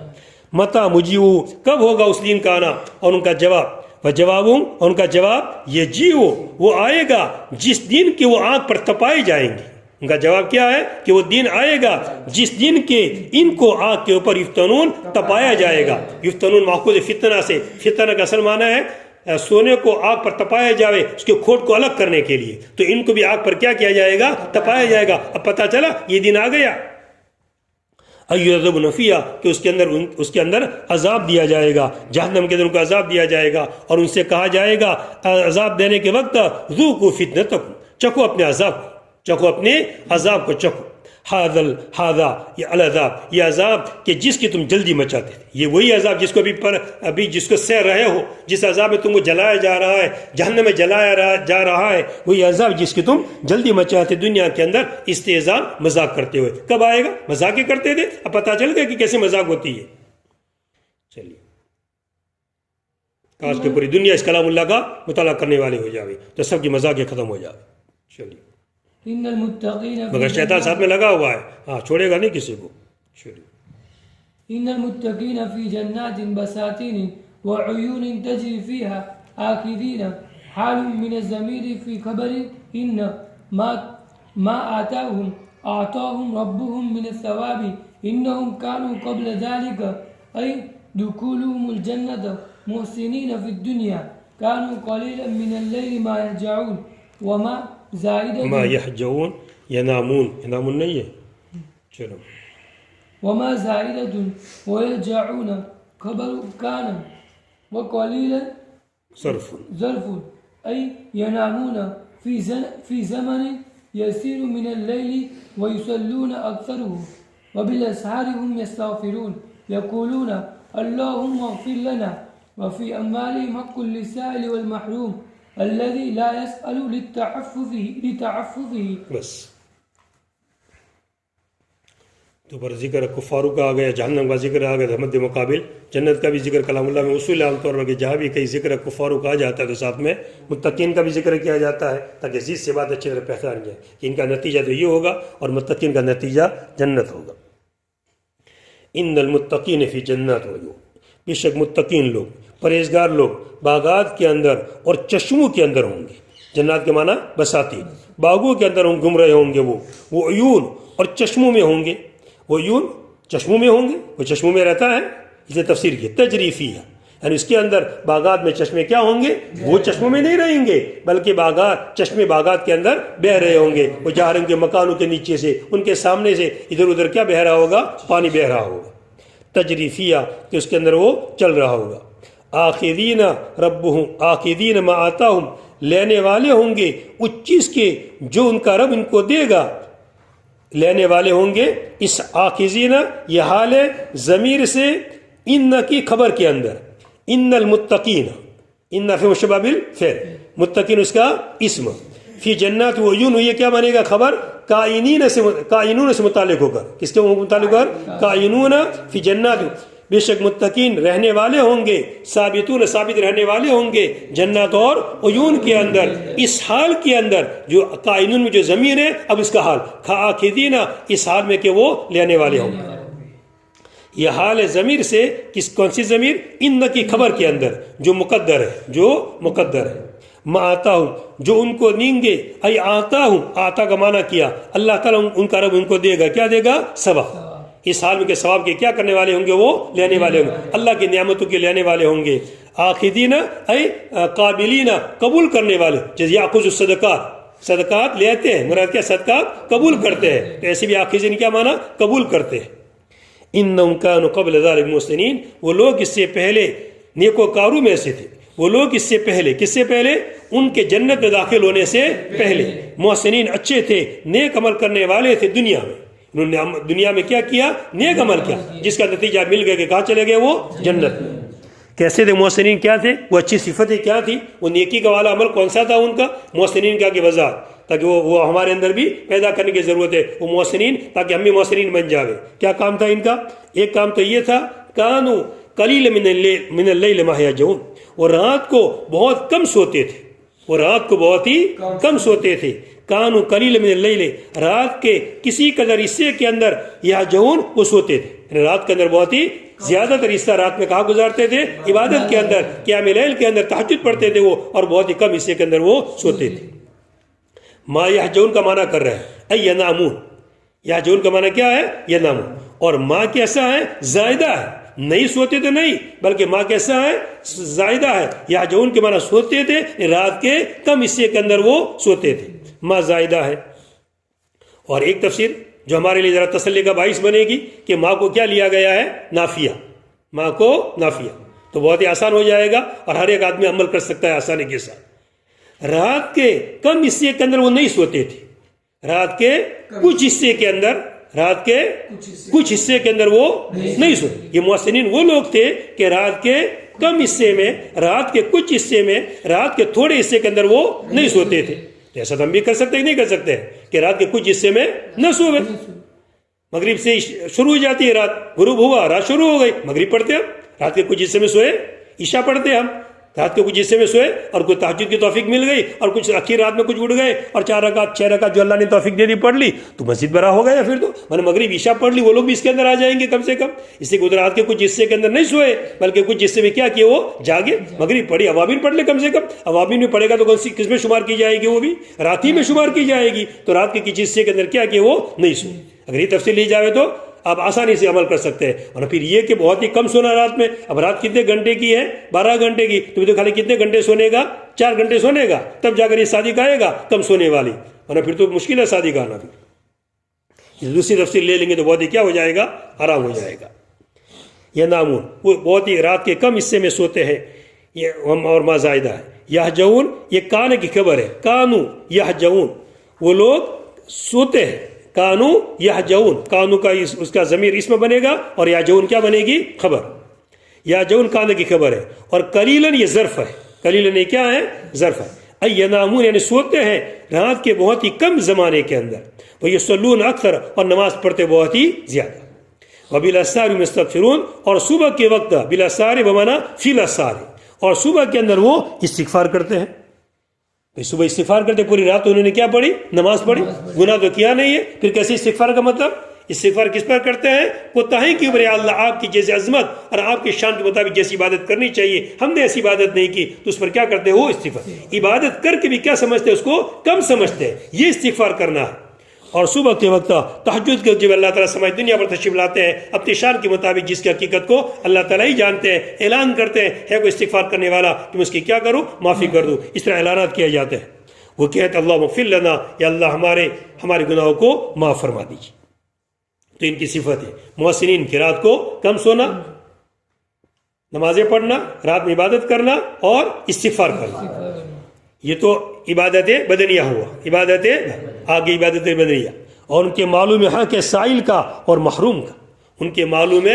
متا مجیو، کب ہوگا اس دن کا آنا. اور ان کا جواب وجوابوں، اور ان کا جواب یجیو، وہ آئے گا جس دن کے وہ آگ پر تپائے جائیں گے. ان کا جواب کیا ہے کہ وہ دن آئے گا جس دن کے ان کو آگ کے اوپر یفتنون، تپایا جائے گا. یفتنون ماخوذ فتنہ سے، فتنہ کا اصل معنی ہے سونے کو آگ پر تپایا جائے اس کے کھوٹ کو الگ کرنے کے لیے. تو ان کو بھی آگ پر کیا کیا جائے گا؟ تپایا جائے گا. اب پتہ چلا یہ دن آ گیا. ایعذبون فیہا، کہ اس کے اندر عذاب دیا جائے گا، جہنم کے اندر ان کو عذاب دیا جائے گا، اور ان سے کہا جائے گا عذاب دینے کے وقت ذوقوا فتنتکم، چکھو اپنے عذاب کو، چکھو اپنے عذاب کو چکھو. ہاذا یہ العذاب، یہ عذاب کہ جس کی تم جلدی مچاتے تھے. یہ وہی عذاب جس کو ابھی جس کو سہ رہے ہو، جس عذاب میں تم کو جلایا جا رہا ہے، جہنم میں جلایا جا رہا ہے، وہی عذاب جس کی تم جلدی مچاتے دنیا کے اندر استہزاء، مذاق کرتے ہوئے. کب آئے گا؟ مذاق کرتے تھے، اب پتہ چل گیا کہ کیسے مذاق ہوتی ہے. چلیے کاش کہ پوری دنیا اس کلام اللہ کا مطالعہ کرنے والے ہو جاوے تو سب کی مذاق ختم ہو جاوے. چلیے ان المتقین مگر شیطان ساتھ میں لگا ہوا ہے, ہاں چھوڑے گا نہیں کسی کو. چلیے ان المتقین فی جنات بساتین وعیون تجری فیہا آخذین حال من الضمیر فی خبر ان ما آتاہم ربهم من الثواب انہم کانوا قبل ذلك ای دخولهم الجنة محسنین فی الدنیا کانوا قلیلا من اللیل ما یہجعون وما زائدۃ ما یحجون ینامون, ینامون نہیں ہے. چلو وما زائدة ويرجعون خبر كان وقليلا صرف أي ينامون في زمن يسير من الليل ويصلون أكثره وبالأسحار هم يستغفرون يقولون اللهم اغفر لنا وفي أموالهم حق للسائل والمحروم الذي لا يسأل لتعففه. بس تو پر ذکر کفاروں کا آ گیا, جہنم کا ذکر آ گیا, رحمت مقابل جنت کا بھی ذکر کلام اللہ میں اصول عام طور پر کہ جہاں بھی کہیں ذکر کفاروں کا آ جاتا ہے تو ساتھ میں متقین کا بھی ذکر کیا جاتا ہے تاکہ عزیز سے بات اچھی طرح پہچان جائے کہ ان کا نتیجہ تو یہ ہوگا اور متقین کا نتیجہ جنت ہوگا. ان المتقین فی جنات وعیون, بے شک متقین لوگ, پرہیزگار لوگ باغات کے اندر اور چشموں کے اندر ہوں گے. جنات کے معنی بساتی, باغوں کے اندر گم رہے ہوں گے وہ عیون اور چشموں میں ہوں گے. وہ عیون چشموں میں ہوں گے, وہ چشموں میں رہتا ہے, اسے تفسیر کی تجریفی ہے, یعنی اس کے اندر باغات میں چشمے کیا ہوں گے, وہ چشموں میں نہیں رہیں گے بلکہ چشمے باغات کے اندر بہ رہے ہوں گے. وہ جہاں کے مکانوں کے نیچے سے, ان کے سامنے سے ادھر ادھر کیا بہ رہا ہوگا, پانی بہ رہا ہوگا. تجریفیہ کہ اس کے اندر وہ چل رہا ہوگا. آخذین ربہم آخذین ما آتاہم, لینے والے ہوں گے اس چیز کے جو ان کا رب ان کو دے گا, لینے والے ہوں گے. اس آخذین یہ حال ہے ضمیر سے ان کی خبر کے اندر, ان المتقین, ان فی مشبہ بالفعل, متقین اس کا اسم, فی جنات وعیون یہ کیا بنے گا خبر, کائنون سے متعلق ہو کر, کس کے متعلق ہو کر, کائنون فی جنات, بے شک متقین رہنے والے ہوں گے, ثابتون ثابت رہنے والے ہوں گے جنات اور عیون کے اندر. اس حال کے اندر جو قائنون میں جو ضمیر ہے, اب اس کا حال آخذین, اس حال میں کہ وہ لینے والے ہوں گے. یہ حال ہے ضمیر سے, کون سی ضمیر, ان کی خبر کے اندر جو مقدر ہے, ما آتا ہوں جو ان کو دیں گے, ای آتا ہوں, آتا کا معنی کیا اللہ تعالیٰ ان کا رب ان کو دے گا, کیا دے گا, ثواب. اس حال میں کہ ثواب کے کیا کرنے والے ہوں گے, وہ لینے والے ہوں گے, اللہ کی نعمتوں کے لینے والے ہوں گے. آخذین ای قابلین, قبول کرنے والے, جیسے یاخذ الصدقات, صدقات لیتے ہیں, مراد کیا, صدقات قبول کرتے ہیں, تو ایسے بھی آخذین کیا معنی, قبول کرتے ہیں. انہم کانوا قبل ذلک محسنین, وہ لوگ اس سے پہلے نیکوکاروں میں سے تھے, وہ لوگ اس سے پہلے, کس سے پہلے, ان کے جنت میں داخل ہونے سے پہلے, محسنین اچھے تھے, نیک عمل کرنے والے تھے دنیا میں. انہوں نے دنیا میں کیا کیا, نیک عمل کیا, جس کا نتیجہ مل گیا کہ کہاں چلے گئے, وہ جنت میں. کیسے تھے محسنین, کیا تھے, وہ اچھی صفتیں کیا تھی, وہ نیکی کا والا عمل کون سا تھا ان کا, محسنین کا کی وضاحت, تاکہ وہ ہمارے اندر بھی پیدا کرنے کی ضرورت ہے, وہ محسنین, تاکہ ہم بھی محسنین بن جاوے. کیا کام تھا ان کا, ایک کام تو یہ تھا, کانوا قلیلا من اللیل ما یہجعون, وہ رات کو بہت کم سوتے تھے, وہ رات کو بہت ہی کم سوتے تھے. کانوا قلیلا من اللیل, رات کے کسی قدر حصے کے اندر یہجعون, وہ سوتے تھے, رات کے اندر بہت ہی زیادہ تر حصہ رات میں کہاں گزارتے تھے, عبادت کے اندر, قیام لیل کے اندر, تہجد پڑھتے تھے وہ, اور بہت ہی کم حصے کے اندر وہ سوتے تھے. ما یہجعون کا معنی کر رہے ہیں ای ینامون, یہجعون کا معنی کیا ہے, ینامون, اور ما کیسا ہے, زائدہ ہے, نہیں سوتے تھے نہیں, بلکہ ماں کیسا ہے, زائدہ ہے. یہجعون کے معنی سوتے تھے, رات کے کم حصے کے اندر وہ سوتے تھے, ماں زائدہ ہے. اور ایک تفسیر جو ہمارے لیے ذرا تسلی کا باعث بنے گی کہ ماں کو کیا لیا گیا ہے, نافیہ, ماں کو نافیہ, تو بہت ہی آسان ہو جائے گا اور ہر ایک آدمی عمل کر سکتا ہے آسانی کے ساتھ. رات کے کم حصے کے اندر وہ نہیں سوتے تھے, رات کے کچھ حصے کے اندر, رات کے کچھ حصے کے اندر وہ نہیں سوتے. یہ محسنین وہ لوگ تھے کہ رات کے کم حصے میں, رات کے کچھ حصے میں, رات کے تھوڑے حصے کے اندر وہ نہیں سوتے تھے. ایسا تو ہم بھی کر سکتے نہیں کر سکتے کہ رات کے کچھ حصے میں نہ سوئے. مغرب سے شروع ہو جاتی ہے رات, غروب ہوا, رات شروع ہو گئی, مغرب پڑھتے ہم, رات کے کچھ حصے میں سوئے, عشاء پڑھتے ہم, رات کے کچھ حصے میں سوئے اور کوئی تہجد کی توفیق مل گئی اور کچھ آخر رات میں کچھ اٹھ گئے اور 4 رکعت 6 رکعت جو اللہ نے توفیق دے دی پڑھ لی تو مسجد بھرا ہو گیا. پھر تو میں نے مغرب عشاء پڑھ لی وہ لوگ بھی اس کے اندر آ جائیں گے کم سے کم. اس لیے رات کے کچھ حصے کے اندر نہیں سوئے بلکہ کچھ حصے میں کیا کیا وہ جاگے مغرب پڑھی. عوامین پڑھ لے کم سے کم. عوامین میں پڑھے گا تو کس میں شمار کی جائے گی؟ وہ بھی رات ہی میں شمار کی جائے گی. تو رات کے کچھ حصے کے اندر کیا کہ وہ نہیں سوئے. اگر یہ تفصیل لی جائے تو آپ آسانی سے عمل کر سکتے ہیں. اور پھر یہ کہ بہت ہی کم سونا رات میں. اب رات کتنے گھنٹے کی ہے؟ 12 گھنٹے کی. تو خالی کتنے گھنٹے سونے گا؟ 4 گھنٹے سونے گا. تب جا کر یہ صادق آئے گا کم سونے والی. ورنہ پھر تو مشکل ہے صادق آنا. پھر دوسری تفصیل لے لیں گے تو بہت ہی کیا ہو جائے گا؟ آرام ہو جائے گا. یہ نامون وہ بہت ہی رات کے کم حصے میں سوتے ہیں. یہ اور ما زائدہ ہے. یہجعون یہ کان کی خبر ہے. کانو یہجعون وہ لوگ سوتے ہیں. کانو یہجعون کانو کا اس کا ضمیر اسم بنے گا اور یہجعون کیا بنے گی؟ خبر. یہجعون کان کی خبر ہے. اور قلیلاً یہ ظرف ہے. قلیلاً یہ کیا ہے؟ ظرف ہے. ای ینامون یعنی سوتے ہیں رات کے بہت ہی کم زمانے کے اندر. وہ یصلون اکثر اور نماز پڑھتے بہت ہی زیادہ. وبالاسحار هم یستغفرون اور صبح کے وقت بالاسحار بمانا فی الاسحار اور صبح کے اندر وہ استغفار کرتے ہیں. صبح استغفار کرتے پوری رات انہوں نے کیا پڑھی؟ نماز پڑھی. گناہ تو کیا نہیں ہے. پھر کیسے استغفار کا مطلب؟ استغفار کس پر کرتے ہیں؟ کوتاہی کی اوپر. اللہ آپ کی جیسے عظمت اور آپ کے شان کے مطابق جیسی عبادت کرنی چاہیے ہم نے ایسی عبادت نہیں کی تو اس پر کیا کرتے ہو؟ استغفار. عبادت کر کے بھی کیا سمجھتے ہیں؟ اس کو کم سمجھتے ہیں. یہ استغفار کرنا ہے. اور صبح کے وقت تہجد کے جب اللہ تعالیٰ سماج دنیا پر تشریف لاتے ہیں اپنی شان کے مطابق جس کی حقیقت کو اللہ تعالیٰ ہی جانتے ہیں اعلان کرتے ہیں ہے کوئی استغفار کرنے والا تم اس کی کیا کرو؟ معافی کر دو. اس طرح اعلانات کیے جاتے ہیں. وہ کہتے اللہ مغفر لنا یا اللہ ہمارے گناہوں کو معاف فرما دیجیے. تو ان کی صفت ہے محسنین کی رات کو کم سونا نمازیں پڑھنا رات میں عبادت کرنا اور استغفار کرنا. یہ تو عبادت بدنیہ ہوا. عبادت آگے عبادت بدنیہ. اور ان کے معلوم حق ہے سائل کا اور محروم کا. ان کے معلوم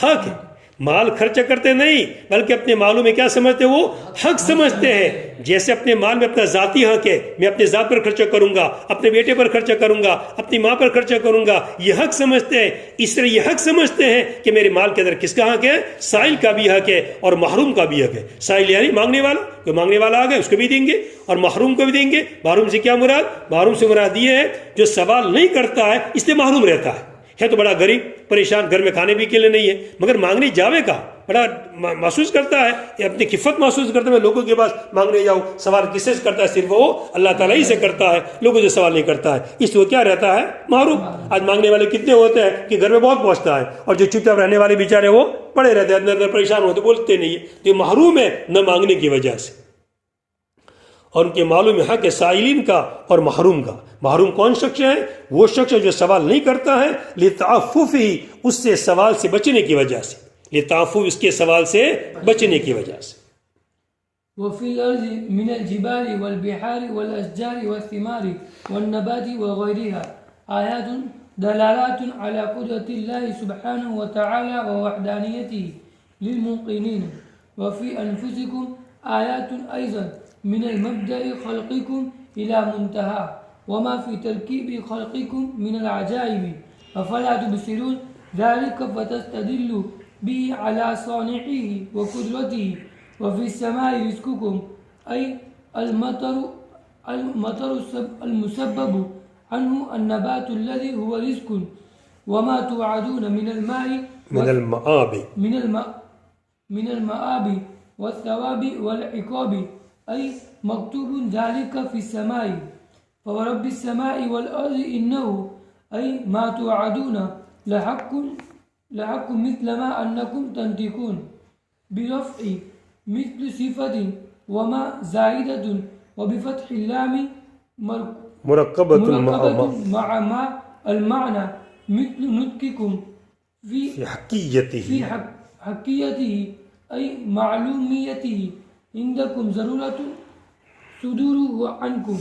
حق ہے. مال خرچ کرتے نہیں بلکہ اپنے مالوں میں کیا سمجھتے وہ؟ حق سمجھتے ہیں. جیسے اپنے مال میں اپنا ذاتی حق ہے میں اپنے ذات پر خرچہ کروں گا اپنے بیٹے پر خرچہ کروں گا اپنی ماں پر خرچہ کروں گا یہ حق سمجھتے ہیں. اس طرح یہ حق سمجھتے ہیں کہ میرے مال کے اندر کس کا حق ہے؟ سائل کا بھی حق ہے اور محروم کا بھی حق ہے. سائل یعنی مانگنے والا. جو مانگنے والا آ گیا اس کو بھی دیں گے اور محروم کو بھی دیں گے. محروم سے کیا مراد؟ محروم سے مراد یہ ہے جو سوال نہیں کرتا ہے اس لیے محروم رہتا ہے تو بڑا غریب پریشان گھر میں کھانے بھی کے لیے نہیں ہے مگر مانگنے جاوے کا بڑا محسوس کرتا ہے یہ اپنی خفت محسوس کرتا ہے. میں لوگوں کے پاس مانگنے جاؤں سوال کس سے کرتا ہے؟ صرف وہ اللہ تعالیٰ ہی سے کرتا ہے لوگوں سے سوال نہیں کرتا ہے. اس لیے وہ کیا رہتا ہے؟ محروم. آج مانگنے والے کتنے ہوتے ہیں کہ گھر میں بہت پہنچتا ہے اور جو چپ چاپ رہنے والے بیچارے وہ پڑے رہتے ہیں اندر اندر پریشان ہوتے بولتے نہیں ہے. تو یہ محروم ہے نہ مانگنے کی وجہ سے. اور ان کے معلوم حق ہے سائلین کا اور محروم کا. محروم کون شخص ہے؟ وہ شخص جو سوال نہیں کرتا ہے لتعفف ہی اس سے سوال سے بچنے کی وجہ سے. لتعفف اس کے سوال سے بچنے کی وجہ سے. وفي الأرض من الجبال والبحار والأشجار والثمار والنبات وغيرها آيات دلالات على قدرة الله سبحانه وتعالى ووحدانيته للموقنين. وفي أنفسكم آيات أيضا من المبدأ خلقكم إلى منتهى وما في تركيب خلقكم من العجائب أفلا تبصرون ذلك فتستدلوا به على صانعه وقدرته. وفي السماء رزقكم أي المطر المسبب عنه النبات الذي هو رزق وما توعدون من الماء من المآب والثواب والعقاب أي مكتوب ذلك في السماء. فورب السماء والأرض إنه أي ما توعدون لحق مثل ما أنكم تنطقون برفع مثل صفة وما زائدة وبفتح اللام مركبة مع ما المعنى مثل نطقكم في حقيته أي معلوميته عندكم ضرورة صدوره عنكم.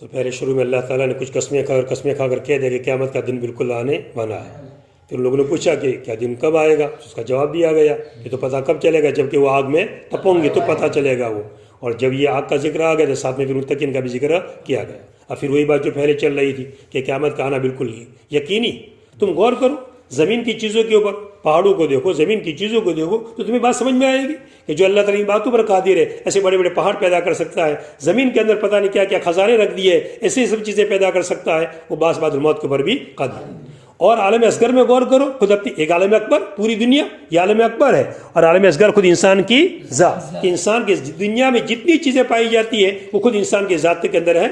تو پہلے شروع میں اللہ تعالیٰ نے کچھ قسمیں کھا کر کہہ دیا کہ قیامت کا دن بالکل آنے والا ہے. پھر لوگوں نے پوچھا کہ کیا دن کب آئے گا؟ اس کا جواب دیا گیا کہ تو پتہ کب چلے گا جبکہ وہ آگ میں تپوں گے تو پتہ چلے گا وہ. اور جب یہ آگ کا ذکر آ گیا تو ساتھ میں پھر متقین کا بھی ذکر کیا گیا. اور پھر وہی بات جو پہلے چل رہی تھی کہ قیامت کا آنا بالکل یقینی. تم غور کرو زمین کی چیزوں کے اوپر، پہاڑوں کو دیکھو، زمین کی چیزوں کو دیکھو تو تمہیں بات سمجھ میں آئے گی کہ جو اللہ تعالیٰ کی باتوں پر قادر ہے، ایسے بڑے بڑے پہاڑ پیدا کر سکتا ہے، زمین کے اندر پتہ نہیں کیا کیا خزانے رکھ دیے، ایسی سب چیزیں پیدا کر سکتا ہے، وہ باس بعد الموت کے اوپر بھی قادر ہے۔ اور عالم اصغر میں غور کرو، خود اپنی ایک عالم اکبر، پوری دنیا یہ عالم اکبر ہے، اور عالم اصغر خود انسان کی ذات، کہ انسان کی دنیا میں جتنی چیزیں پائی جاتی ہے وہ خود انسان کی ذات کے اندر ہے۔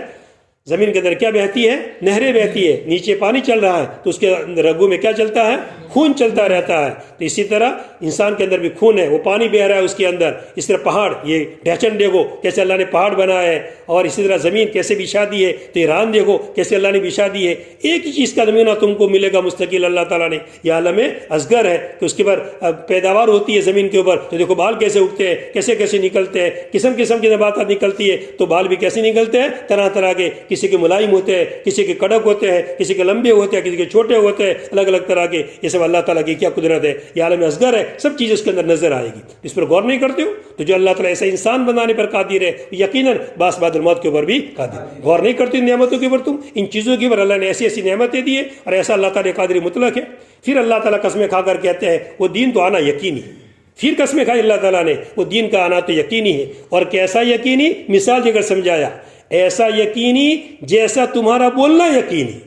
زمین کے اندر کیا بہتی ہے؟ نہریں بہتی ہے، نیچے پانی چل رہا ہے تو اس کے رگوں میں کیا چلتا ہے؟ خون چلتا رہتا ہے۔ تو اسی طرح انسان کے اندر بھی خون ہے، وہ پانی بہہ رہا ہے اس کے اندر۔ اس طرح پہاڑ، یہ ڈھیچن دیکھو کیسے اللہ نے پہاڑ بنایا ہے، اور اسی طرح زمین کیسے بچھا دی ہے، تو ایران دیکھو کیسے اللہ نے بچھا دی ہے۔ ایک ہی چیز کا نمونہ تم کو ملے گا مستقل اللہ تعالیٰ نے، یہ عالم اصغر ہے کہ اس کے اوپر پیداوار ہوتی ہے زمین کے اوپر، تو دیکھو بال کیسے اگتے ہیں، کیسے کیسے نکلتے ہیں، قسم قسم کی نباتات نکلتی ہے، تو بال بھی کیسے نکلتے ہیں؟ طرح طرح کے، کسی کے ملائم ہوتے ہیں، کسی کے کڑک ہوتے ہیں، کسی کے لمبے ہوتے ہیں، کسی کے چھوٹے ہوتے ہیں، الگ الگ طرح کے۔ یہ سب اللہ تعالیٰ کی کیا قدرت ہے، یہ عالم اصغر ہے، سب چیز اس کے اندر نظر آئے گی۔ اس پر غور نہیں کرتے ہو تو جو اللہ تعالیٰ ایسا انسان بنانے پر قادر ہے، یقیناً باس بعد الموت کے اوپر بھی قادر ہے۔ غور نہیں کرتے ان نعمتوں کے اوپر، تم ان چیزوں کے اوپر اللہ نے ایسی ایسی نعمتیں دی ہے، اور ایسا اللہ تعالیٰ قادر مطلق ہے۔ پھر اللہ تعالیٰ قسمیں کھا کر کہتے ہیں وہ دین تو آنا یقینی ہے۔ پھر قسمیں کھائی اللہ تعالیٰ نے، وہ دین کا آنا تو یقینی ہے۔ اور کیسا یقینی؟ مثال دے کر سمجھایا، ایسا یقینی جیسا تمہارا بولنا یقینی،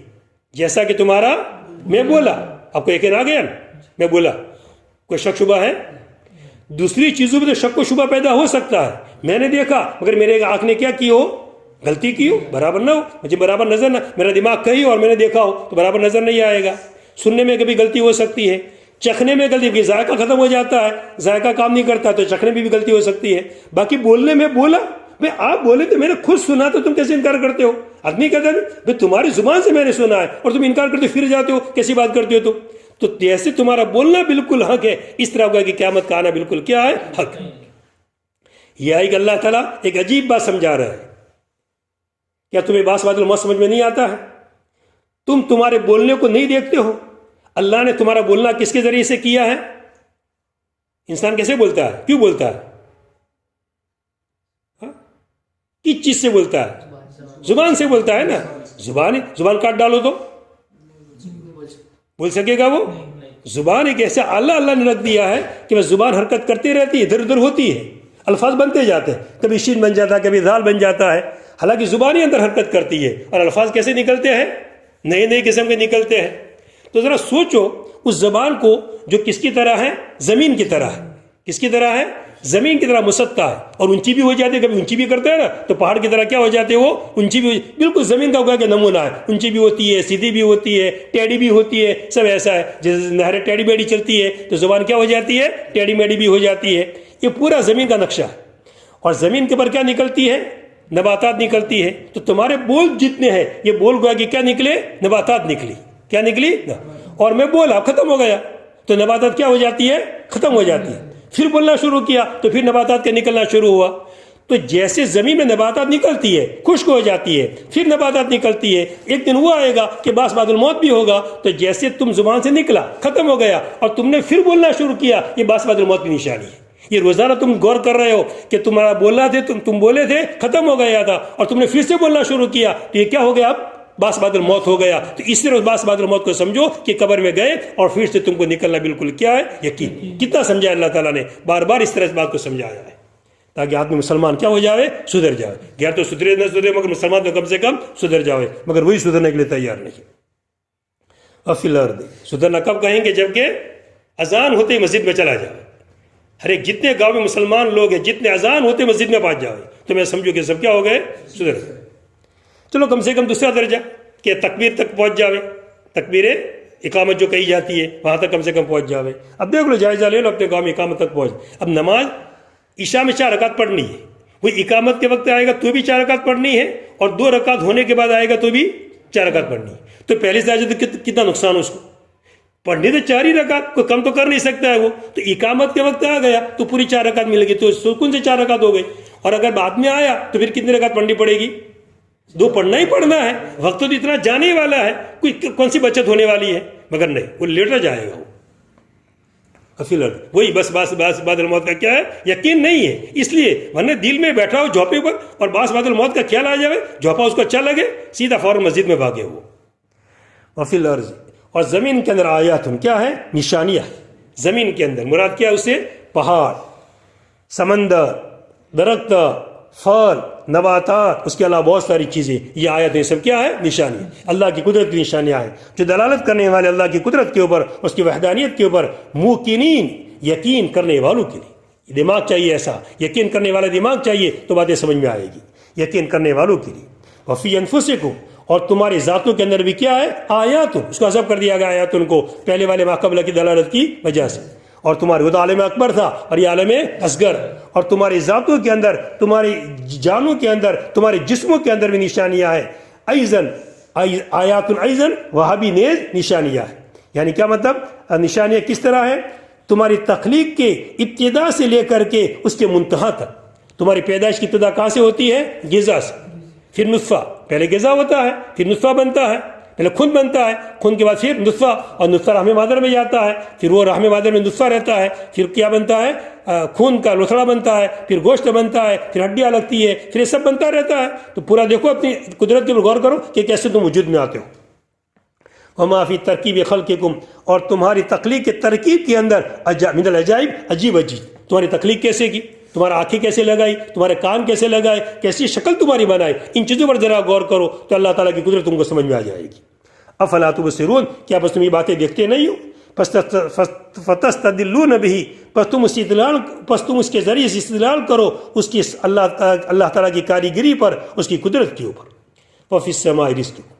جیسا کہ تمہارا میں بولا۔ آپ کو یقین آ گیا نا؟ میں بولا، کوئی شک شبہ ہے؟ دوسری چیزوں میں تو شک و شبہ پیدا ہو سکتا ہے، میں نے دیکھا مگر میرے آنکھ نے کیا کی ہو، غلطی کی ہو، برابر نہ ہو، مجھے برابر نظر نہ، میرا دماغ کہی اور میں نے دیکھا ہو تو برابر نظر نہیں آئے گا۔ سننے میں کبھی غلطی ہو سکتی ہے، چکھنے میں غلطی، کہ ذائقہ ختم ہو جاتا ہے، ذائقہ کام نہیں کرتا تو چکھنے میں بھی غلطی ہو سکتی ہے۔ باقی بولنے میں بولا، بھئی آپ بولے تو میں نے خود سنا تو تم کیسے انکار کرتے ہو؟ آدمی کہتا ہے بھئی تمہاری زبان سے میں نے سنا ہے اور تم انکار کرتے پھر جاتے ہو، کیسی بات کرتے ہو تم؟ تو جیسے تمہارا بولنا بالکل حق ہے، اس طرح ہوگا کہ قیامت کا آنا بالکل کیا ہے؟ حق ہے۔ یہ آئی کہ اللہ تعالیٰ ایک عجیب بات سمجھا رہا ہے۔ کیا تمہیں باس بعد الموت سمجھ میں نہیں آتا ہے؟ تم تمہارے بولنے کو نہیں دیکھتے ہو؟ اللہ نے تمہارا بولنا کس کے ذریعے سے کیا ہے؟ انسان کیسے بولتا ہے؟ کیوں بولتا ہے؟ کس چیز سے بولتا ہے؟ زبان سے بولتا ہے نا۔ زبان کاٹ ڈالو تو بول سکے گا وہ؟ زبان ایک ایسا اللہ نے رکھ دیا ہے کہ وہ زبان حرکت کرتی رہتی ہے، ادھر ادھر ہوتی ہے، الفاظ بنتے جاتے ہیں، کبھی شین بن جاتا ہے، کبھی ذال بن جاتا ہے، حالانکہ زبان ہی اندر حرکت کرتی ہے، اور الفاظ کیسے نکلتے ہیں؟ نئے نئے قسم کے نکلتے ہیں۔ تو ذرا سوچو اس زبان کو جو کس کی طرح ہے؟ زمین کی طرح ہے۔ کس کی طرح ہے؟ زمین کی طرح مسطح ہے، اور اونچی بھی ہو جاتی ہے، کبھی اونچی بھی کرتے ہیں نا تو پہاڑ کی طرح کیا ہو جاتے ہیں وہ؟ اونچی بھی، بالکل زمین کا کہ نمونہ ہے، اونچی بھی ہوتی ہے، سیدھی بھی ہوتی ہے، ٹیڑھی بھی ہوتی ہے، سب ایسا ہے۔ جیسے نہریں ٹیڑھی میڑھی چلتی ہے تو زبان کیا ہو جاتی ہے؟ ٹیڑھی میڑھی بھی ہو جاتی ہے۔ یہ پورا زمین کا نقشہ ہے، اور زمین کے اوپر کیا نکلتی ہے؟ نباتات نکلتی ہے۔ تو تمہارے بول جتنے ہیں، یہ بول گویا کہ کیا نکلے؟ نباتات نکلی۔ کیا نکلی؟ اور میں بولا، ختم ہو گیا، تو نباتات کیا ہو جاتی ہے؟ ختم ہو جاتی ہے۔ پھر بولنا شروع کیا تو پھر نباتات کا نکلنا شروع ہوا۔ تو جیسے زمین میں نباتات نکلتی ہے، خشک ہو جاتی ہے، پھر نباتات نکلتی ہے، ایک دن وہ آئے گا کہ باس بعد الموت بھی ہوگا۔ تو جیسے تم زبان سے نکلا، ختم ہو گیا، اور تم نے پھر بولنا شروع کیا، یہ باس بعد الموت کی نشانی ہے۔ یہ روزانہ تم غور کر رہے ہو کہ تمہارا بولنا تھے، تم بولے تھے، ختم ہو گیا تھا، اور تم نے پھر سے بولنا شروع کیا، تو یہ کیا ہو گیا؟ اب باس بعد الموت ہو گیا۔ تو اس طرح باس بعد الموت کو سمجھو کہ قبر میں گئے اور پھر سے تم کو نکلنا بالکل کیا ہے؟ یقین۔ کتنا سمجھایا اللہ تعالیٰ نے، بار بار اس طرح اس بات کو سمجھایا ہے تاکہ آدمی مسلمان کیا ہو جائے؟ سدھر جائے۔ غیر تو سدھرے نہ سدھرے مگر مسلمان تو کم سے کم سدھر جائے، مگر وہی سدھرنے کے لیے تیار نہیں۔ وفی الارض، سدھرنا کب کہیں گے؟ جبکہ اذان ہوتے ہی مسجد میں چلا جائے۔ ہر ایک جتنے گاؤں میں مسلمان لوگ ہیں، جتنے اذان ہوتے مسجد میں پہنچ جائے، تو میں سمجھو کہ سب کیا ہو گئے؟ سدھر گئے۔ چلو کم سے کم دوسرا درجہ کہ تکبیر تک پہنچ جاوے، تکبیر اقامت جو کہی جاتی ہے وہاں تک کم سے کم پہنچ جاوے۔ اب دیکھ لو، جائزہ لے لو اپنے گاؤں میں اقامت تک پہنچ۔ اب نماز عشاء میں 4 رکعت پڑھنی ہے، وہ اقامت کے وقت آئے گا تو بھی 4 رکعت پڑھنی ہے، اور 2 رکعت ہونے کے بعد آئے گا تو بھی 4 رکعت پڑھنی ہے۔ تو پہلی سے آج کتنا نقصان اس کو؟ پڑھنی تو 4 ہی رکعت، کوئی کم تو کر نہیں سکتا ہے وہ۔ تو اقامت کے وقت آ گیا تو پوری 4 رکعت ملے گی، تو سکون سے 4 رکعت ہو گئی۔ اور اگر بعد میں آیا تو پھر کتنی رکعت پڑھنی پڑے گی؟ 2 پڑھنا ہی پڑھنا ہے، وقت تو اتنا جانے والا ہے، کوئی کون سی بچت ہونے والی ہے؟ مگر نہیں، وہ لیٹا جائے گا وہ وہی بس بعد الموت کا کیا ہے؟ یقین نہیں ہے۔ اس لیے ورنہ دل میں بیٹھا ہو جھوپے پر اور باس بعد الموت کا خیال آ جائے، جھوپا اس کو اچھا لگے، سیدھا فوراً مسجد میں بھاگے وہ۔ وفی الارض، اور زمین کے اندر آیات کیا ہے؟ نشانیاں. زمین کے اندر مراد کیا ہے؟ اسے پہاڑ، سمندر، درخت، پھل، نباتات، اس کے علاوہ بہت ساری چیزیں، یہ آیت ہیں، سب کیا ہے؟ نشانی. اللہ کی قدرت کی نشانیاں ہیں جو دلالت کرنے والے اللہ کی قدرت کے اوپر، اس کی وحدانیت کے اوپر موقنین، یقین کرنے والوں کے لیے. دماغ چاہیے، ایسا یقین کرنے والا دماغ چاہیے تو باتیں سمجھ میں آئے گی. یقین کرنے والوں کے لیے. وفی انفسکم، اور تمہاری ذاتوں کے اندر بھی کیا ہے؟ آیات. اس کو حذف کر دیا گیا آیات کو پہلے والے ما قبل کی دلالت کی وجہ سے. اور تمہاری وہ تو عالم اکبر تھا اور یہ عالم اصغر. اور تمہاری ذاتوں کے اندر، تمہاری جانوں کے اندر، تمہارے جسموں کے اندر بھی نشانیاں ہیں. ایزن آیات ایزن، وہاں بھی نیز نشانیاں ہیں. یعنی کیا مطلب؟ نشانیاں کس طرح ہیں؟ تمہاری تخلیق کے ابتدا سے لے کر کے اس کے منتہا تک. تمہاری پیدائش کی ابتدا کہاں سے ہوتی ہے؟ غذا سے. پھر نطفہ، پہلے غذا ہوتا ہے، پھر نطفہ بنتا ہے، پہلے خون بنتا ہے، خون کے بعد پھر نطفہ، اور نطفہ رحم مادر میں جاتا ہے، پھر وہ رحم مادر میں نطفہ رہتا ہے، پھر کیا بنتا ہے؟ خون کا لوتھڑا بنتا ہے، پھر گوشت بنتا ہے، پھر ہڈیاں لگتی ہے، پھر یہ سب بنتا رہتا ہے. تو پورا دیکھو، اپنی قدرت کے اوپر غور کرو کہ کیسے تم وجود میں آتے ہو. وما فی ترکیب خلقکم، اور تمہاری تخلیق کے ترکیب کے اندر من العجائب، عجیب عجیب. تمہاری تخلیق کیسے کی؟ تمہارا آنکھیں کیسے لگائی؟ تمہارے کان کیسے لگائے؟ کیسی شکل تمہاری بنائی؟ ان چیزوں پر ذرا غور کرو تو اللہ تعالیٰ کی قدرت تم کو سمجھ میں آ جائے گی. افلا تبصرون، کیا بس تم یہ باتیں دیکھتے نہیں ہو؟ فتستدلون به، پس تم اس کے ذریعے سے استدلال کرو اس کی اللہ تعالیٰ کی کاریگری پر، اس کی قدرت کے اوپر. وفی السماء رزقکم،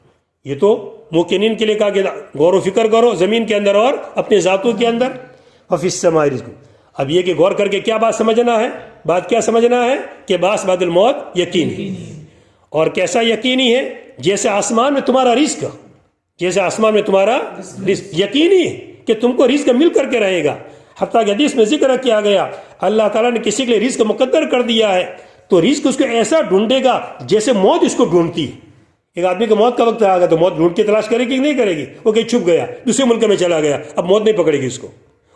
یہ تو موقنین کے لیے کہا کہ غور و فکر کرو زمین کے اندر اور اپنے ذاتوں کے اندر. وفی السماء رزقکم، اب یہ کہ غور کر کے کیا بات سمجھنا ہے؟ بات کیا سمجھنا ہے؟ کہ بعث بعد الموت یقینی. اور کیسا یقینی ہے؟ جیسے آسمان میں تمہارا رزق، جیسے آسمان میں تمہارا رزق یقینی ہے کہ تم کو رزق مل کر کے رہے گا. حتیٰ کہ حدیث میں ذکر کیا گیا اللہ تعالیٰ نے کسی کے لیے رزق مقدر کر دیا ہے تو رزق اس کو ایسا ڈھونڈے گا جیسے موت اس کو ڈھونڈتی ہے. ایک آدمی کو موت کا وقت آ گا تو موت ڈھونڈ کے تلاش کرے گی کہ نہیں کرے گی؟ وہ کہیں چھپ گیا، دوسرے ملک میں چلا گیا، اب موت نہیں پکڑے گی اس کو.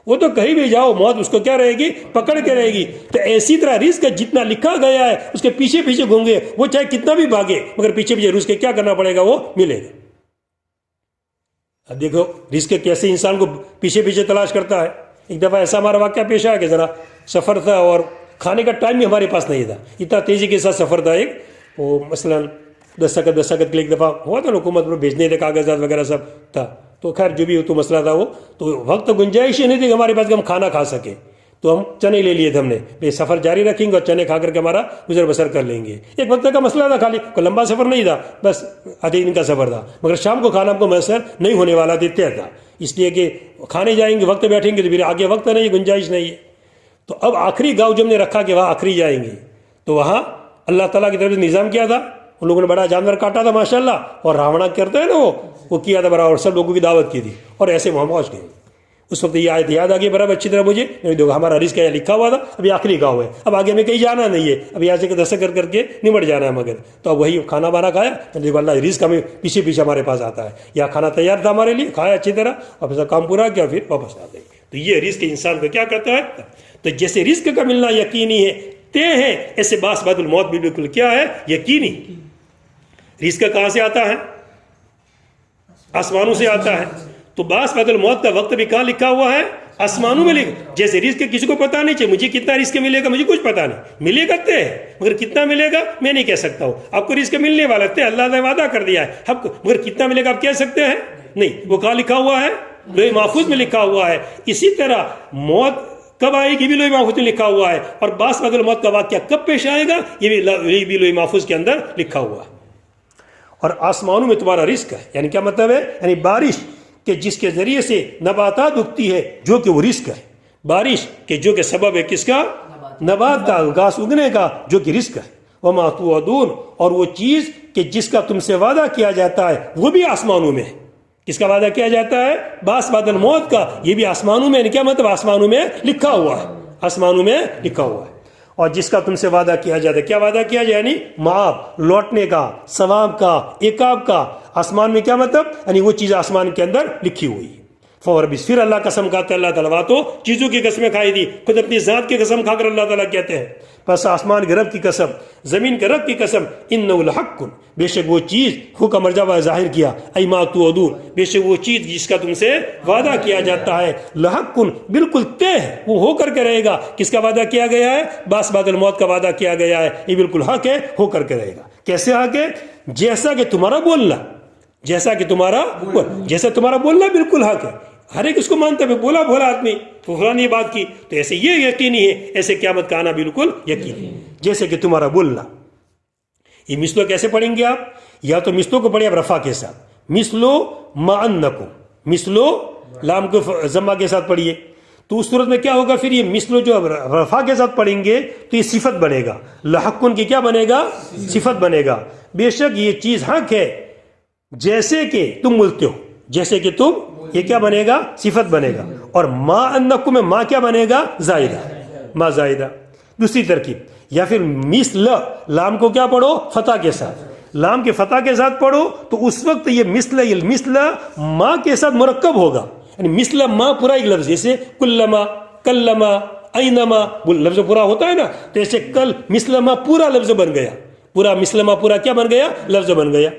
وہ تو کہیں بھی جاؤ موت اس کو کیا رہے گی؟ پکڑ کے رہے گی. تو ایسی طرح رزق جتنا لکھا گیا ہے اس کے پیچھے پیچھے گھومے، وہ چاہے کتنا بھی بھاگے مگر پیچھے پیچھے رزق کیا کرنا پڑے گا؟ وہ ملے گا. اب دیکھو رزق کیسے انسان کو پیچھے پیچھے تلاش کرتا ہے. ایک دفعہ ایسا ہمارا واقعہ پیش آیا کہ ذرا سفر تھا اور کھانے کا ٹائم بھی ہمارے پاس نہیں تھا، اتنا تیزی کے ساتھ سفر تھا. ایک وہ مثلاً دستخط کے لیے ایک دفعہ ہوا تھا نا، حکومت پر بھیجنے تھے کاغذات وغیرہ سب تھا. تو خیر جو بھی تو مسئلہ تھا وہ تو وقت گنجائش ہی نہیں تھی کہ ہمارے پاس کہ ہم کھانا کھا سکیں. تو ہم چنے لے لیے تھے ہم نے، بھائی سفر جاری رکھیں گے اور چنے کھا کر کے ہمارا گزر بسر کر لیں گے. ایک وقت کا مسئلہ تھا، خالی کوئی لمبا سفر نہیں تھا، بس آدھے دن کا سفر تھا. مگر شام کو کھانا ہم کو میسر نہیں ہونے والا طے تھا، اس لیے کہ کھانے جائیں گے وقت بیٹھیں گے تو پھر آگے وقت نہیں، گنجائش نہیں ہے. تو اب آخری گاؤں جب نے رکھا کہ وہاں آخری جائیں گے تو وہاں اللہ تعالیٰ کی طرف سے نظام کیا تھا، ان لوگوں نے بڑا جانور کاٹا تھا ماشاءاللہ، اور راونا کرتا ہے نا وہ کیا تھا برابر، سب لوگوں کی دعوت کی تھی اور ایسے وہاں پہنچ گئے. اس وقت یہ آیت یاد آ گئی برابر اچھی طرح مجھے. دیکھو ہمارا رزق یہاں لکھا ہوا تھا، ابھی آخری گاؤں ہے، اب آگے ہمیں کہیں جانا نہیں ہے، اب یہاں سے دستخط کر کے نمٹ جانا ہے. مگر تو اب وہی کھانا بانا کھایا، دیکھو اللہ رزق ہمیں پیچھے پیچھے ہمارے پاس آتا ہے. یا کھانا تیار تھا ہمارے لیے، کھایا اچھی طرح اور پھر کام پورا کیا پھر واپس آ گئے. تو یہ رزق انسان کو کیا کرتا ہے؟ تو جیسے رزق کا ملنا یقینی ہے طے ہے، ایسے بعث بعد الموت بھی بالکل کیا ہے؟ یقینی. رزق کہاں سے آتا ہے؟ آسمانوں سے آتا ہے. تو بعث بعد الموت کا وقت بھی کہاں لکھا ہوا ہے؟ آسمانوں میں لکھا. جیسے رزق کسی کو پتا نہیں چاہیے مجھے کتنا رزق ملے گا، مجھے کچھ پتا نہیں، ملے گا طے ہے مگر کتنا ملے گا میں نہیں کہہ سکتا ہوں. آپ کو رزق ملنے والا طے اللہ نے وعدہ کر دیا ہے آپ کو، مگر کتنا ملے گا آپ کہہ سکتے ہیں؟ نہیں. وہ کہاں لکھا ہوا ہے؟ لوح محفوظ میں لکھا ہوا ہے. اسی طرح موت کب آئے گی بھی لوح محفوظ میں لکھا ہوا ہے، اور بعث بعد الموت کا واقعہ کب پیش آئے گا یہ بھی لوح محفوظ کے اندر لکھا ہوا ہے. اور آسمانوں میں تمہارا رزق ہے، یعنی کیا مطلب ہے؟ یعنی بارش کہ جس کے ذریعے سے نباتات اگتی ہے جو کہ وہ رزق ہے. بارش کہ جو کہ سبب ہے کس کا؟ نبات کا، گھاس اگنے کا، جو کہ رزق ہے. وما توعدون، اور وہ چیز کہ جس کا تم سے وعدہ کیا جاتا ہے وہ بھی آسمانوں میں ہے. کس کا وعدہ کیا جاتا ہے؟ بعث بعد الموت کا. یہ بھی آسمانوں میں. کیا مطلب؟ آسمانوں میں لکھا ہوا ہے، آسمانوں میں لکھا ہوا ہے. اور جس کا تم سے وعدہ کیا جاتا ہے، کیا وعدہ کیا جائے؟ یعنی معاف، لوٹنے کا، ثواب کا، عقاب کا. آسمان میں کیا مطلب؟ یعنی وہ چیز آسمان کے اندر لکھی ہوئی ہے. فوربس پھر اللہ قسم کھاتے اللہ تعالیٰ تو چیزوں کی قسمیں کھائی دی، خود اپنی ذات کی قسم کھا کر اللہ تعالیٰ کہتے ہیں پس آسمان کے رب کی قسم، زمین کے رب کی قسم، انہ لحق، بے شک وہ چیز حکم مرجبہ ظاہر کیا، ای ما توعدون، بے شک وہ چیز جس کا تم سے وعدہ کیا جاتا ہے، لحق بالکل طے ہے، وہ ہو کر کے رہے گا۔ کس کا وعدہ کیا گیا ہے؟ باس بعد الموت کا وعدہ کیا گیا ہے، یہ بالکل حق ہے، ہو کر کے رہے گا۔ کیسے حق ہے؟ جیسا کہ تمہارا بولنا، جیسا تمہارا بولنا بالکل حق ہے، ہر ایک اس کو مانتا ہے، بولا بولا آدمی فلان یہ بات کی تو ایسے یہ یقینی ہے، ایسے قیامت کا آنا بالکل یقینی ہے، جیسے کہ تمہارا بولنا۔ یہ مثلو کیسے پڑھیں گے آپ؟ یا تو مثلو کو پڑھیں آپ رفع کے ساتھ، مثلو ما انکم، مثلو لام کو ضمہ کے ساتھ پڑھیے، تو اس صورت میں کیا ہوگا؟ پھر یہ مثلو جو رفع کے ساتھ پڑھیں گے تو یہ صفت بنے گا، لحقن کی کیا بنے گا؟ صفت بنے گا۔ بے شک یہ چیز حق ہے جیسے کہ تم بولتے ہو، جیسے کہ تم، یہ کیا بنے گا؟ صفت بنے گا۔ اور ما انکم میں ما کیا بنے گا؟ زائدہ، ما زائدہ۔ دوسری ترکیب، یا پھر مثل، لام کو کیا پڑھو؟ فتح کے ساتھ، لام کے فتح کے ساتھ پڑھو تو اس وقت یہ مثل ما کے ساتھ مرکب ہوگا، یعنی مثل ما پورا ایک لفظ، جیسے کلما، کلما، اینما، لفظ پورا ہوتا ہے نا، تو ایسے کل مثل ما پورا لفظ بن گیا، پورا مثل ما پورا کیا بن گیا؟ لفظ بن گیا۔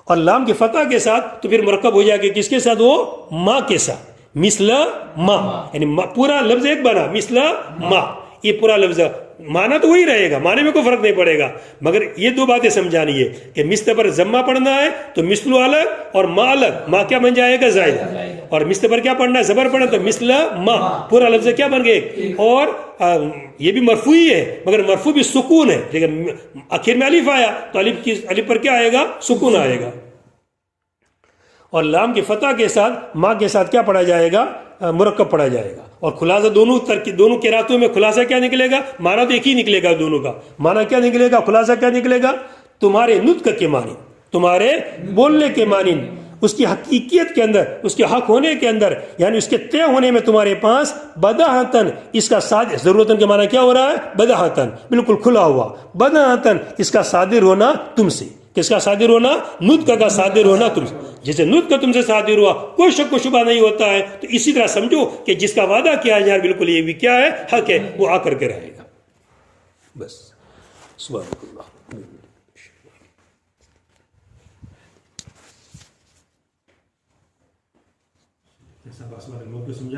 اور لام کے فتح کے ساتھ تو پھر مرکب ہو جائے گا کس کے ساتھ؟ وہ ما کے ساتھ، مثل ما، یعنی پورا لفظ ایک بنا، مثل ما، یہ پورا لفظ، معنی تو وہی رہے گا، معنی میں کوئی فرق نہیں پڑے گا، مگر یہ دو باتیں سمجھانی ہے کہ مثل پر ضمہ پڑھنا ہے تو مثل الگ اور ما الگ، ما کیا بن جائے گا؟ زائدہ، اور مثل پر کیا پڑھنا ہے؟ زبر پڑھنا، تو مثل ما پورا لفظ کیا بن گئے؟ اور یہ بھی مرفوع ہی ہے مگر مرفوع بھی سکون ہے، لیکن آخر میں الف آیا تو الف پر کیا آئے گا؟ سکون آئے گا۔ اور لام کے فتح کے ساتھ ما کے ساتھ کیا پڑھا جائے گا؟ مرکب پڑھا جائے گا۔ اور خلاصہ دونوں قراتوں میں خلاصہ کیا نکلے گا؟ معنی تو ایک ہی نکلے گا دونوں کا، معنی کیا نکلے گا؟ خلاصہ کیا نکلے گا؟ تمہارے نطق کے معنی، تمہارے بولنے کے معنی، اس کی حقیقیت کے اندر، اس کے حق ہونے کے اندر، یعنی اس کے طے ہونے میں تمہارے پاس بداہتن، اس کا صادر، ضرورتن کے معنی کیا ہو رہا ہے؟ بداہتن، بالکل کھلا ہوا، بداہتن اس کا صادر ہونا تم سے، کس کا صادر ہونا؟ نطق کا صادر ہونا تم سے، جیسے نطق تم سے صادر ہوا کوئی شک و شبہ نہیں ہوتا ہے، تو اسی طرح سمجھو کہ جس کا وعدہ کیا جائے بالکل یہ بھی کیا ہے؟ حق ہے، وہ آ کر کے رہے گا۔ بس سبحان اللہ۔